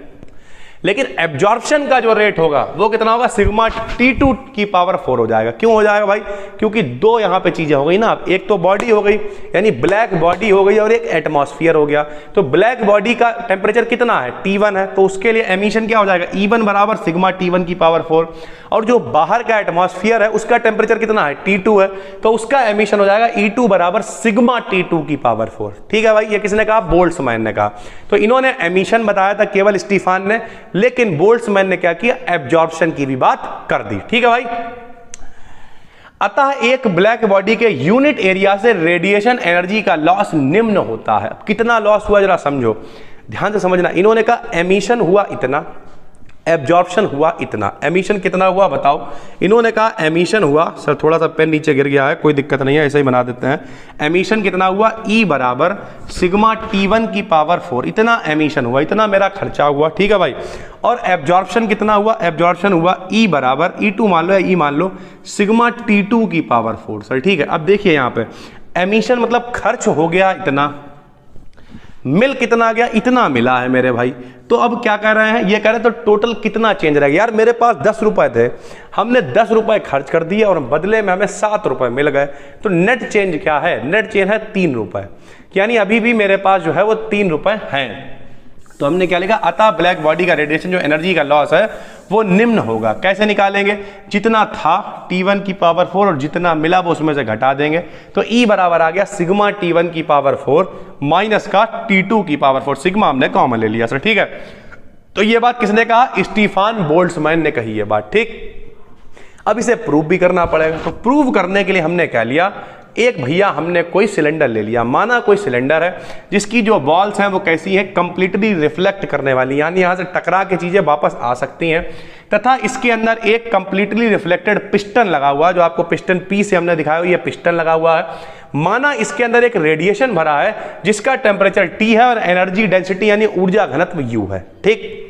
लेकिन एब्जॉर्प्शन का जो रेट होगा वो कितना होगा, सिग्मा T2 की पावर 4 हो जाएगा। क्यों हो जाएगा भाई, क्योंकि दो यहां पे चीजें हो गई ना, एक तो बॉडी हो गई यानी ब्लैक बॉडी हो गई और एक एटमॉस्फेयर हो गया। तो ब्लैक बॉडी का टेम्परेचर कितना है, T1 है, तो उसके लिए एमिशन क्या हो जाएगा, E1 बराबर सिग्मा T1 की पावर 4। और जो बाहर का एटमॉस्फेयर है उसका टेम्परेचर कितना है, T2 है, तो उसका एमिशन हो जाएगा E2 बराबर सिग्मा T2 की पावर 4। ठीक है भाई, ये किसने कहा, बोल्ट्जमैन ने कहा। तो इन्होंने एमिशन बताया था केवल स्टीफान ने, लेकिन बोल्ट्जमैन ने क्या किया, एब्जॉर्प्शन की भी बात कर दी। ठीक है भाई, अतः एक ब्लैक बॉडी के यूनिट एरिया से रेडिएशन एनर्जी का लॉस निम्न होता है। कितना लॉस हुआ जरा समझो, ध्यान से समझना। इन्होंने कहा एमिशन हुआ इतना, एब्जॉर्प्शन हुआ इतना। एमिशन कितना हुआ बताओ, इन्होंने कहा एमिशन हुआ, सर थोड़ा सा पेन नीचे गिर गया है, कोई दिक्कत नहीं है, ऐसे ही बना देते हैं। एमिशन कितना हुआ, E बराबर सिग्मा T1 की पावर 4, इतना एमिशन हुआ, इतना मेरा खर्चा हुआ। ठीक है भाई, और एब्जॉर्प्शन कितना हुआ, एब्जॉर्प्शन हुआ E बराबर E2 मान लो या E मान लो सिग्मा T2 की पावर 4। सर ठीक है, अब देखिए यहाँ पे एमिशन मतलब खर्च हो गया इतना, मिल कितना आ गया, इतना मिला है मेरे भाई। तो अब क्या कह रहे हैं, ये कह रहे हैं तो टोटल कितना चेंज रहेगा। यार मेरे पास 10 रुपए थे, हमने 10 रुपए खर्च कर दिए और बदले में हमें 7 रुपए मिल गए, तो नेट चेंज क्या है, नेट चेंज है 3 रुपए, यानी अभी भी मेरे पास जो है वो 3 रुपए हैं। तो हमने क्या लिखा, अतः ब्लैक बॉडी का रेडिएशन जो एनर्जी का लॉस है वो निम्न होगा। कैसे निकालेंगे, जितना था T1 की पावर 4 और जितना मिला वो उसमें से घटा देंगे, तो E बराबर आ गया सिग्मा T1 की पावर 4 माइनस का T2 की पावर 4, सिग्मा हमने कॉमन ले लिया सर। ठीक है, तो ये बात किसने कहा, स्टीफान बोल्ट्जमैन ने कही है बात। ठीक, अब इसे प्रूव भी करना पड़ेगा, तो प्रूव करने के लिए हमने क्या लिया, एक भैया हमने कोई सिलेंडर ले लिया, माना कोई सिलेंडर है जिसकी जो वॉल्स हैं वो कैसी हैं, कंप्लीटली रिफ्लेक्ट करने वाली, यानी यहाँ से टकरा के चीज़ें वापस आ सकती हैं, तथा इसके अंदर एक कंप्लीटली रिफ्लेक्टेड पिस्टन लगा हुआ है, जो आपको पिस्टन पी से हमने दिखाया, ये पिस्टन लगा हुआ है। माना इसके अंदर एक रेडिएशन भरा है जिसका टेम्परेचर T है और एनर्जी डेंसिटी यानी ऊर्जा घनत्व U है। ठीक,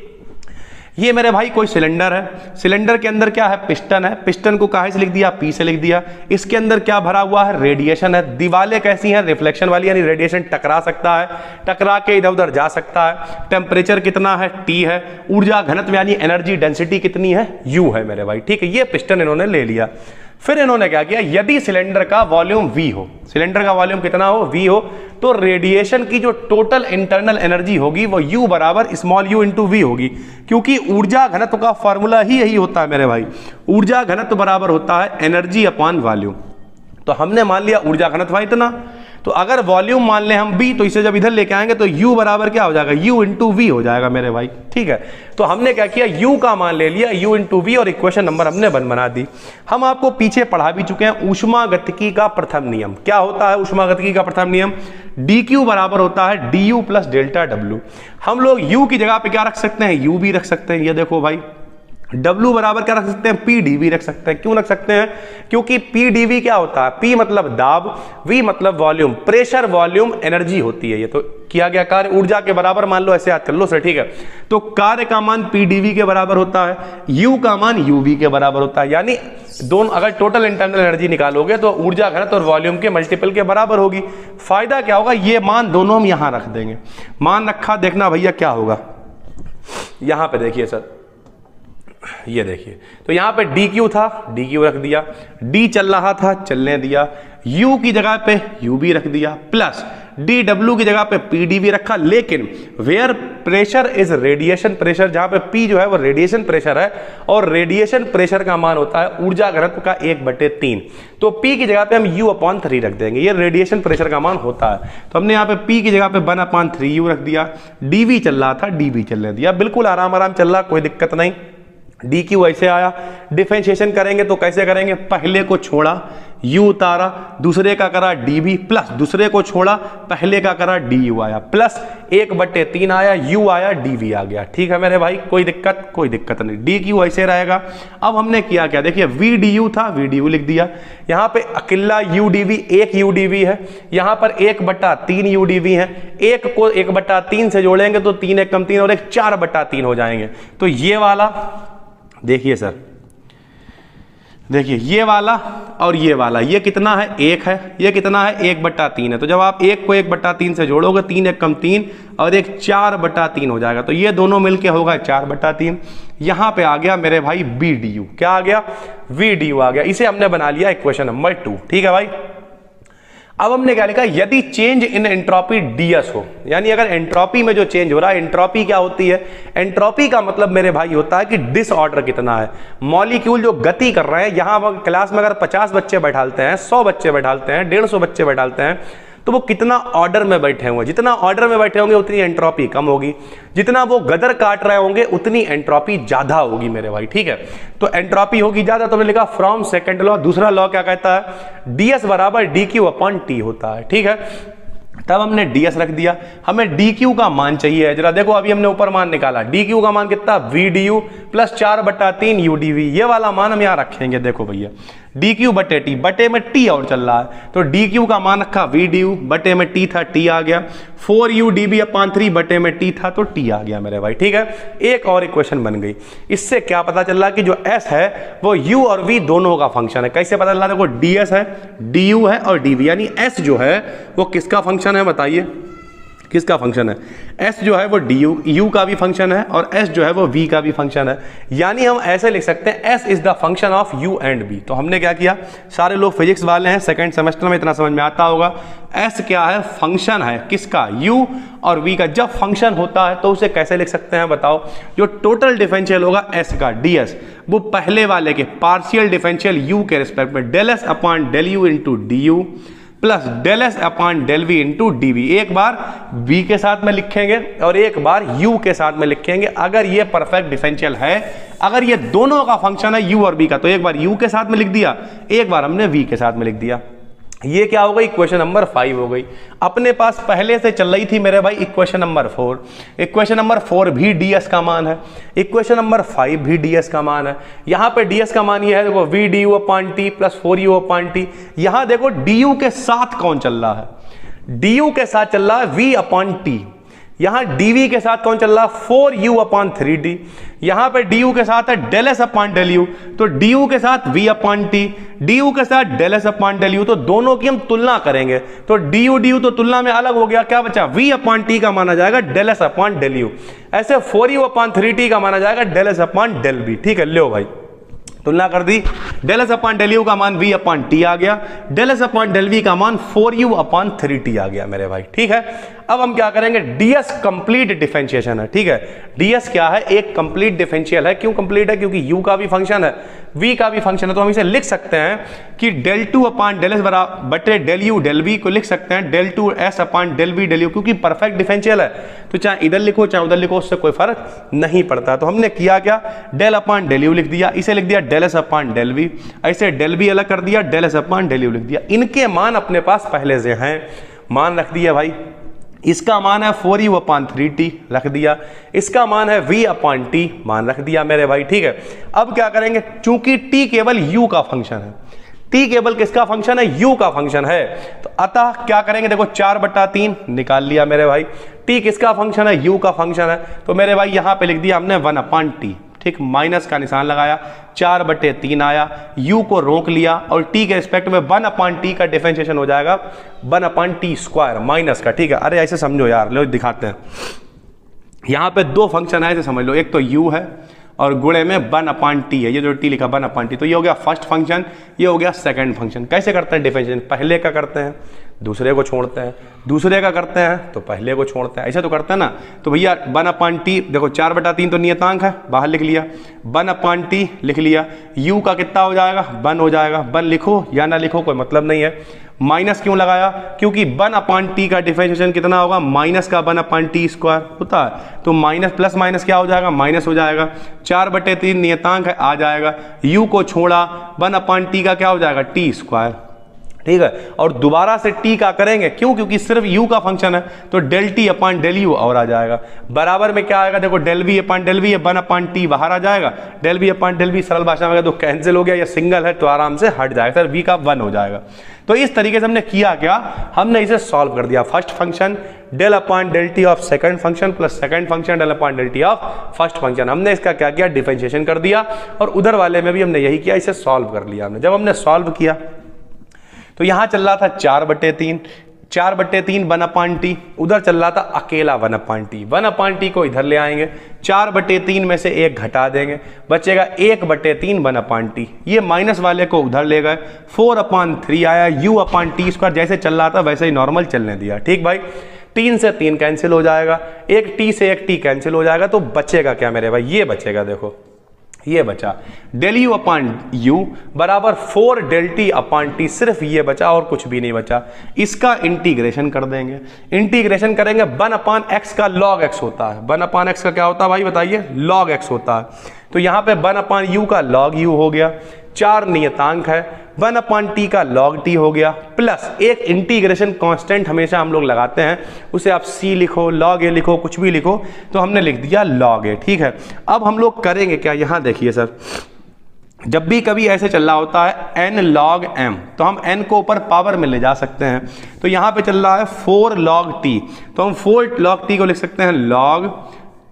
ये मेरे भाई कोई सिलेंडर है, सिलेंडर के अंदर क्या है, पिस्टन है, पिस्टन को काहे से लिख दिया, P से लिख दिया। इसके अंदर क्या भरा हुआ है, रेडिएशन है, दीवारें कैसी हैं, रिफ्लेक्शन वाली, यानी रेडिएशन टकरा सकता है, टकरा के इधर उधर जा सकता है। टेम्परेचर कितना है, T है। ऊर्जा घनत्व यानी एनर्जी डेंसिटी कितनी है, U है मेरे भाई। ठीक है, ये पिस्टन इन्होंने ले लिया। फिर इन्होंने क्या किया, यदि सिलेंडर का वॉल्यूम V हो, सिलेंडर का वॉल्यूम कितना हो, V हो, तो रेडिएशन की जो टोटल इंटरनल एनर्जी होगी वो U बराबर स्मॉल u इंटू V होगी, क्योंकि ऊर्जा घनत्व का फॉर्मूला ही यही होता है मेरे भाई। ऊर्जा घनत्व बराबर होता है एनर्जी अपॉन वॉल्यूम। तो हमने मान लिया ऊर्जा घनत्व इतना, तो अगर वॉल्यूम मान लें हम V, तो इसे जब इधर लेके आएंगे तो U बराबर क्या हो जाएगा, U इंटू V हो जाएगा मेरे भाई। ठीक है, तो हमने क्या किया, U का मान ले लिया, U इंटू V, और इक्वेशन नंबर हमने बना दी। हम आपको पीछे पढ़ा भी चुके हैं ऊष्मागतिकी का प्रथम नियम। क्या होता है ऊष्मागतिकी का प्रथम नियम, dQ बराबर होता है du प्लस डेल्टा W। हम लोग U की जगह पे क्या रख सकते हैं, U भी रख सकते हैं। ये देखो भाई, W बराबर क्या रख सकते हैं, PdV रख सकते हैं। क्यों रख सकते हैं, क्योंकि PdV क्या होता है, P मतलब दाब, V मतलब वॉल्यूम, प्रेशर वॉल्यूम एनर्जी होती है। ये तो किया गया कार्य ऊर्जा के बराबर मान लो, ऐसे याद कर लो सर। ठीक है, तो कार्य का मान PdV के बराबर होता है, U का मान UV के बराबर होता है, यानी दोनों अगर टोटल इंटरनल एनर्जी निकालोगे तो ऊर्जा घनत्व और वॉल्यूम के मल्टीपल के बराबर होगी। फायदा क्या होगा, ये मान दोनों हम यहां रख देंगे। मान रखा, देखना भैया क्या होगा, यहां पे देखिए सर, ये देखिए, तो यहां पे dQ था, dQ रख दिया, D चल रहा था, चलने दिया, U की जगह पे UV रख दिया, प्लस dW की जगह पे PdV रखा। लेकिन where pressure is radiation pressure, जहां पे P जो है वो रेडिएशन प्रेशर है, और रेडिएशन प्रेशर का मान होता है ऊर्जा घनत्व का 1/3, तो P की जगह पे हम U/3 रख देंगे, ये रेडिएशन प्रेशर का मान होता है। तो हमने यहाँ पे P की जगह पे 1/3U रख दिया, dV चल रहा था, dV चलने दिया, बिल्कुल आराम आराम चल रहा, कोई दिक्कत नहीं। dQ ऐसे आया, डिफरेंशिएशन करेंगे तो कैसे करेंगे, पहले को छोड़ा, U उतारा, दूसरे का करा dV, प्लस दूसरे को छोड़ा, पहले का करा du आया, प्लस 1/3 आया, U आया, dV आ गया। ठीक है मेरे भाई, कोई दिक्कत नहीं, dQ ऐसे रहेगा। अब हमने किया क्या, देखिए VDU था, VDU लिख दिया, यहाँ पे अकेला UDV, एक UDV है, यहाँ पर 1/3 UDV है, एक को 1/3 से जोड़ेंगे तो 3 1 कम 3 और 1 4/3 हो जाएंगे। तो ये वाला देखिए सर, देखिए ये वाला और ये वाला, ये कितना है, 1 है, ये कितना है, 1/3 है। तो जब आप 1 को 1/3 से जोड़ोगे, 3 1 कम 3 और 1 4/3 हो जाएगा, तो ये दोनों मिलके होगा 4/3। यहां पे आ गया मेरे भाई VDU, क्या आ गया, VDU आ गया। इसे हमने बना लिया इक्वेशन नंबर 2। ठीक है भाई, अब हमने क्या लिखा, यदि चेंज इन एंट्रोपी ds हो, यानी अगर एंट्रोपी में जो चेंज हो रहा है, एंट्रोपी क्या होती है, एंट्रोपी का मतलब मेरे भाई होता है कि डिसऑर्डर कितना है, मॉलिक्यूल जो गति कर रहे हैं। यहां क्लास में अगर 50 बच्चे बैठालते हैं, 100 बच्चे बैठालते हैं, 150 बच्चे बैठालते हैं, तो वो कितना ऑर्डर में बैठे होंगे, जितना ऑर्डर में बैठे होंगे उतनी एंट्रोपी कम होगी, जितना वो गदर काट रहे होंगे उतनी एंट्रोपी ज्यादा होगी मेरे भाई। ठीक है, तो एंट्रोपी होगी ज्यादा, तो हमने लिखा फ्रॉम सेकंड लॉ। दूसरा लॉ क्या कहता है, ds बराबर dQ/T होता है। ठीक है, तब हमने ds रख दिया, हमें dQ का मान चाहिए। जरा देखो, अभी हमने ऊपर मान निकाला, dQ का मान कितना, VDU प्लस 4/3 UDV, ये वाला मान हम यहां रखेंगे। देखो भैया, dQ/T, बटे में T और चल रहा है, तो dQ का मान रखा VDU, बटे में T था, T आ गया, 4UdV/3 बटे में T था, तो T आ गया मेरे भाई। ठीक है, एक और इक्वेशन बन गई। इससे क्या पता चल रहा कि जो S है वो U और V दोनों का फंक्शन है। कैसे पता चल रहा, देखो ds है, du है और dv, यानी S जो है वो किसका फंक्शन है, बताइए किसका फंक्शन है, S जो है वो du का भी फंक्शन है और S जो है वो v का भी फंक्शन है। यानी हम ऐसे लिख सकते हैं S is the function of u and v। तो हमने क्या किया, सारे लोग फिजिक्स वाले हैं, सेकंड सेमेस्टर में इतना समझ में आता होगा, S क्या है, फंक्शन है किसका, u और v का। जब फंक्शन होता है तो उसे कैसे लिख सकते हैं बताओ, जो टोटल डिफरेंशियल होगा S का ds, वो पहले वाले के पार्शियल डिफरेंशियल u के रिस्पेक्ट में del s upon del u into du plus del s upon del v into dv। एक बार v के साथ में लिखेंगे और एक बार u के साथ में लिखेंगे। अगर ये परफेक्ट डिफरेंशियल है, अगर ये दोनों का फंक्शन है u और v का, तो एक बार u के साथ में लिख दिया, एक बार हमने v के साथ में लिख दिया। ये क्या हो गई, इक्वेशन नंबर 5 हो गई। अपने पास पहले से चल रही थी मेरे भाई इक्वेशन नंबर 4। इक्वेशन नंबर 4 भी ds का मान है, इक्वेशन नंबर 5 भी ds का मान है। यहां पे ds का मान ये है, देखो v du upon T plus 4u upon T. यहां देखो du के साथ कौन चल रहा है, du के साथ चल रहा है v अपॉन टी। यहां dv के साथ कौन चल रहा है, 4u अपॉन 3d। यहां पे du के साथ है del S upon del U, तो du के साथ v अपॉन टी, du के साथ del S upon del U. तो दोनों की हम तुलना करेंगे, तो du तो तुलना में अलग हो गया, क्या बचा, v अपॉन टी का माना जाएगा del S upon del U. ऐसे 4u अपॉन 3t का माना जाएगा del S upon del v। ठीक है, लो भाई तुलना कर दी, del S upon del U का मान v अपॉन टी आ गया, del S upon del v का मान 4u अपॉन 3t आ गया मेरे भाई। ठीक है, अब हम क्या करेंगे, ds कंप्लीट डिफरेंशिएशन है। ठीक है, ds क्या है, एक कंप्लीट डिफरेंशियल है। क्यों कंप्लीट है, क्योंकि u का भी फंक्शन है, v का भी फंक्शन है। तो हम इसे लिख सकते हैं कि del two upon del S बटे डेल यू डेल v को लिख सकते हैं del two S upon del v del U, क्योंकि परफेक्ट डिफरेंशियल है। तो चाहे इधर लिखो चाहे उधर लिखो, उससे कोई फर्क नहीं पड़ता। तो हमने किया क्या, डेल अपॉन डेल यू लिख दिया, इसे लिख दिया del S upon del v, ऐसे डेल v अलग कर दिया, del S upon del U लिख दिया। इनके मान अपने पास पहले से हैं, मान रख दिया भाई। इसका मान है 4u अपॉन 3t रख दिया, इसका मान है v अपॉन t मान रख दिया मेरे भाई। ठीक है, अब क्या करेंगे, चूंकि t केवल u का फंक्शन है, t केवल किसका फंक्शन है, u का फंक्शन है, तो अतः क्या करेंगे, देखो 4/3 निकाल लिया मेरे भाई। t किसका फंक्शन है, u का फंक्शन है, तो मेरे भाई यहां पे लिख दिया हमने 1 अपॉन t। ठीक, माइनस का निशान लगाया, 4/3 आया, u को रोक लिया और t के रिस्पेक्ट में 1 अपॉन t का डिफरेंशिएशन हो जाएगा 1 अपॉन टी स्क्वायर माइनस का। ठीक है, अरे ऐसे समझो यार, लो दिखाते हैं। यहां पे दो फंक्शन है, ऐसे समझ लो, एक तो u है और गुणे में 1 अपॉन टी है, ये जो t लिखा 1 अपॉन टी, तो ये हो गया फर्स्ट फंक्शन, ये हो गया सेकंड फंक्शन। कैसे करते हैं डिफरेंशिएशन, पहले का करते हैं दूसरे को छोड़ते हैं, दूसरे का करते हैं तो पहले को छोड़ते हैं, ऐसे तो करते हैं ना। तो भैया 1 अपॉन टी, देखो 4/3 तो नियतांक है, बाहर लिख लिया, 1 अपॉन टी लिख लिया, u का कितना हो जाएगा, 1 हो जाएगा। 1 लिखो या ना लिखो कोई मतलब नहीं है। माइनस क्यों लगाया, क्योंकि 1 अपॉन टी का डिफरेंशिएशन कितना होगा, माइनस का 1 अपॉन टी स्क्वायर होता है, तो माइनस प्लस माइनस क्या हो जाएगा, माइनस हो जाएगा। 4/3 नियतांक है, आ जाएगा, u को छोड़ा, 1 अपॉन टी का क्या हो जाएगा, टी स्क्वायर। ठीक है, और दोबारा से t का करेंगे, क्यों, क्योंकि सिर्फ u का फंक्शन है, तो del T upon del U और आ जाएगा। बराबर में क्या आएगा, देखो del v upon del v, 1 upon T बाहर आ जाएगा, del v upon del v सरल भाषा में तो कैंसिल हो गया, या सिंगल है तो आराम से हट जाएगा, सर v का 1 हो जाएगा। तो इस तरीके से हमने किया क्या, हमने इसे सॉल्व कर दिया। First function del upon del T of second function plus second function del upon del T of first function, हमने इसका क्या किया, डिफरेंशिएशन कर दिया। और उधर वाले में भी हमने यही किया, इसे सॉल्व कर लिया हमने। जब हमने सॉल्व किया तो यहां चल रहा था 4/3, 4/3 1 अपॉन टी, उधर चल रहा था अकेला 1 अपॉन टी। 1 अपॉन टी को इधर ले आएंगे, 4/3 में से 1 घटा देंगे, बचेगा 1/3 1 अपॉन टी। ये माइनस वाले को उधर ले गए, 4/3 आया, u अपॉन टी स्क्वायर जैसे चल रहा था वैसे ही नॉर्मल चलने दिया। ठीक भाई, 3 से 3 कैंसिल हो जाएगा, एक t से एक t कैंसिल हो जाएगा, तो बचेगा क्या मेरे भाई, ये बचेगा, देखो ये बचा डेल यू अपॉन यू बराबर 4 डेल टी अपॉन टी, सिर्फ ये बचा और कुछ भी नहीं बचा। इसका इंटीग्रेशन कर देंगे, इंटीग्रेशन करेंगे 1 अपॉन एक्स का लॉग एक्स होता है, 1 अपॉन एक्स का क्या होता है भाई बताइए, लॉग एक्स होता है। तो यहां पे 1 अपॉन यू का लॉग यू हो गया, 4 नियतांक है, 1 अपॉन टी का लॉग टी हो गया, प्लस एक इंटीग्रेशन कांस्टेंट हमेशा हम लोग लगाते हैं, उसे आप सी लिखो, लॉग ए लिखो, कुछ भी लिखो, तो हमने लिख दिया लॉग ए। ठीक है, अब हम लोग करेंगे क्या, यहां देखिए सर, जब भी कभी ऐसे चल रहा होता है n log m, तो हम n को ऊपर पावर में ले जा सकते हैं। तो यहां पे चल रहा है 4 log t, तो हम 4 log t को लिख सकते हैं log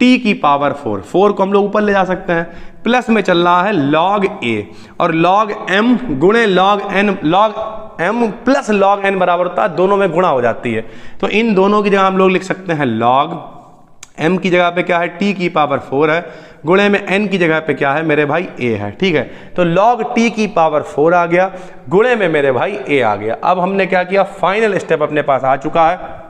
t की पावर 4, 4 को हम लोग ऊपर ले जा सकते हैं, प्लस में चल रहा है log a, और log m गुणे log n, log m plus log n बराबर होता है, दोनों में गुणा हो जाती है। तो इन दोनों की जगह हम लोग लिख सकते हैं log m की जगह पे क्या है, t की पावर 4 है, गुणे में n की जगह पे क्या है मेरे भाई a है। ठीक है, तो log t की पावर 4 आ गया, गुणे में मेरे भाई a आ गया। अब हमने क्या किया, फाइनल स्टेप अपने पास आ चुका है,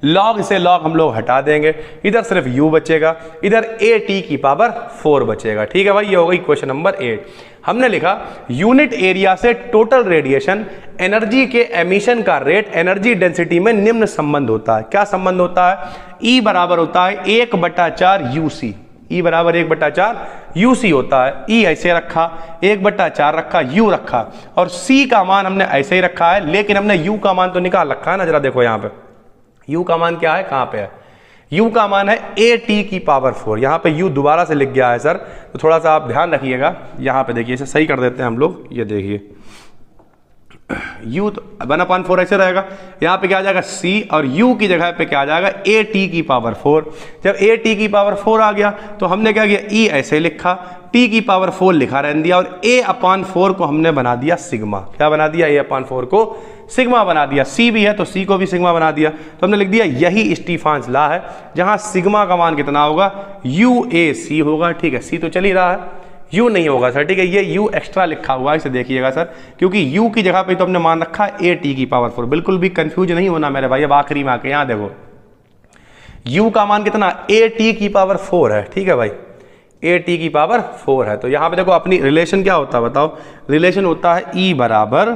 log से log हम लोग हटा देंगे, इधर सिर्फ u बचेगा, इधर a t की पावर 4 बचेगा। ठीक है भाई, ये हो गई क्वेश्चन नंबर 8। हमने लिखा यूनिट एरिया से टोटल रेडिएशन एनर्जी के एमिशन का रेट एनर्जी डेंसिटी में निम्न संबंध होता है। क्या संबंध होता है, E बराबर होता है 1/4 UC। E बराबर 1/4 UC होता है। E ऐसे रखा, 1/4 रखा, U रखा, और C का मान हमने ऐसे ही रखा है, लेकिन हमने U का मान तो निकाल रखा है ना। जरा देखो यहाँ पे U का मान क्या है, कहाँ पे है? U का मान है AT⁴। यहाँ पे U दोबारा से लिख गया है सर, तो थोड़ा सा आप ध्यान रखिएगा। यहाँ पे देखिए, इसे सही कर देते हैं हम लोग। ये देखिए U तो 1/4 ऐसे रहेगा, यहाँ पे क्या आ जाएगा C, और U की जगह पे क्या आ जाएगा AT⁴। जब AT⁴ आ गया तो हमने क्या किया, E ऐसे लिखा, T⁴ लिखा रहने दिया, और A/4 को हमने बना दिया सिग्मा। क्या बना दिया? A/4 को सिग्मा बना दिया। C भी है तो C को भी सिग्मा बना दिया, तो हमने लिख दिया यही स्टीफान्स लॉ है, जहां सिग्मा का मान कितना होगा, UAC होगा। ठीक है, C तो चल ही रहा है, U नहीं होगा सर। ठीक है, ये U एक्स्ट्रा लिखा हुआ है, इसे देखिएगा सर, क्योंकि U की जगह पे तो हमने मान रखा AT⁴। बिल्कुल भी कंफ्यूज नहीं होना मेरे भाई। अब आखिरी में आके यहाँ देखो, U का मान कितना, AT⁴ है। ठीक है भाई, AT⁴ है। तो यहाँ पे देखो अपनी रिलेशन क्या होता है बताओ, रिलेशन होता है E बराबर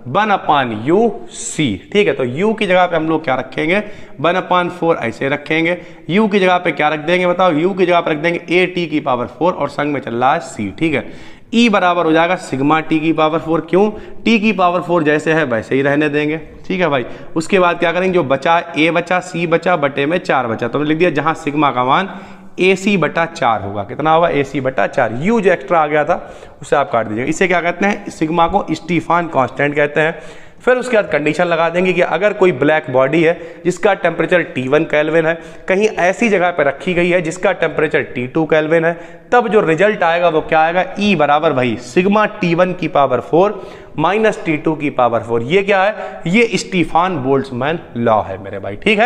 1/UC। ठीक है, तो U की जगह पे हम लोग क्या रखेंगे, 1/4 ऐसे रखेंगे। U की जगह पे क्या रख देंगे बताओ, U की जगह पे रख देंगे AT⁴, और संग में चल रहा है C। ठीक है, E बराबर हो जाएगा सिग्मा T⁴। क्यों? T⁴ जैसे है वैसे ही रहने देंगे। ठीक है भाई, उसके बाद क्या करेंगे, जो बचा A बचा, C बचा, बटे में 4 बचा, तो लिख दिया जहां सिग्मा का मान AC/4 होगा। कितना होगा? AC/4। U जो एक्स्ट्रा आ गया था उसे आप काट दीजिएगा। इसे क्या कहते हैं, सिग्मा को स्टीफान कांस्टेंट कहते हैं। फिर उसके बाद कंडीशन लगा देंगे कि अगर कोई ब्लैक बॉडी है जिसका टेम्परेचर T1 केल्विन है, कहीं ऐसी जगह पर रखी गई है जिसका टेम्परेचर T2 केल्विन है, तब जो रिजल्ट आएगा वो क्या आएगा, E बराबर भाई सिग्मा T1⁴ माइनस T2⁴। ये क्या है, ये स्टीफान बोल्ट्जमैन लॉ है मेरे भाई। ठीक है।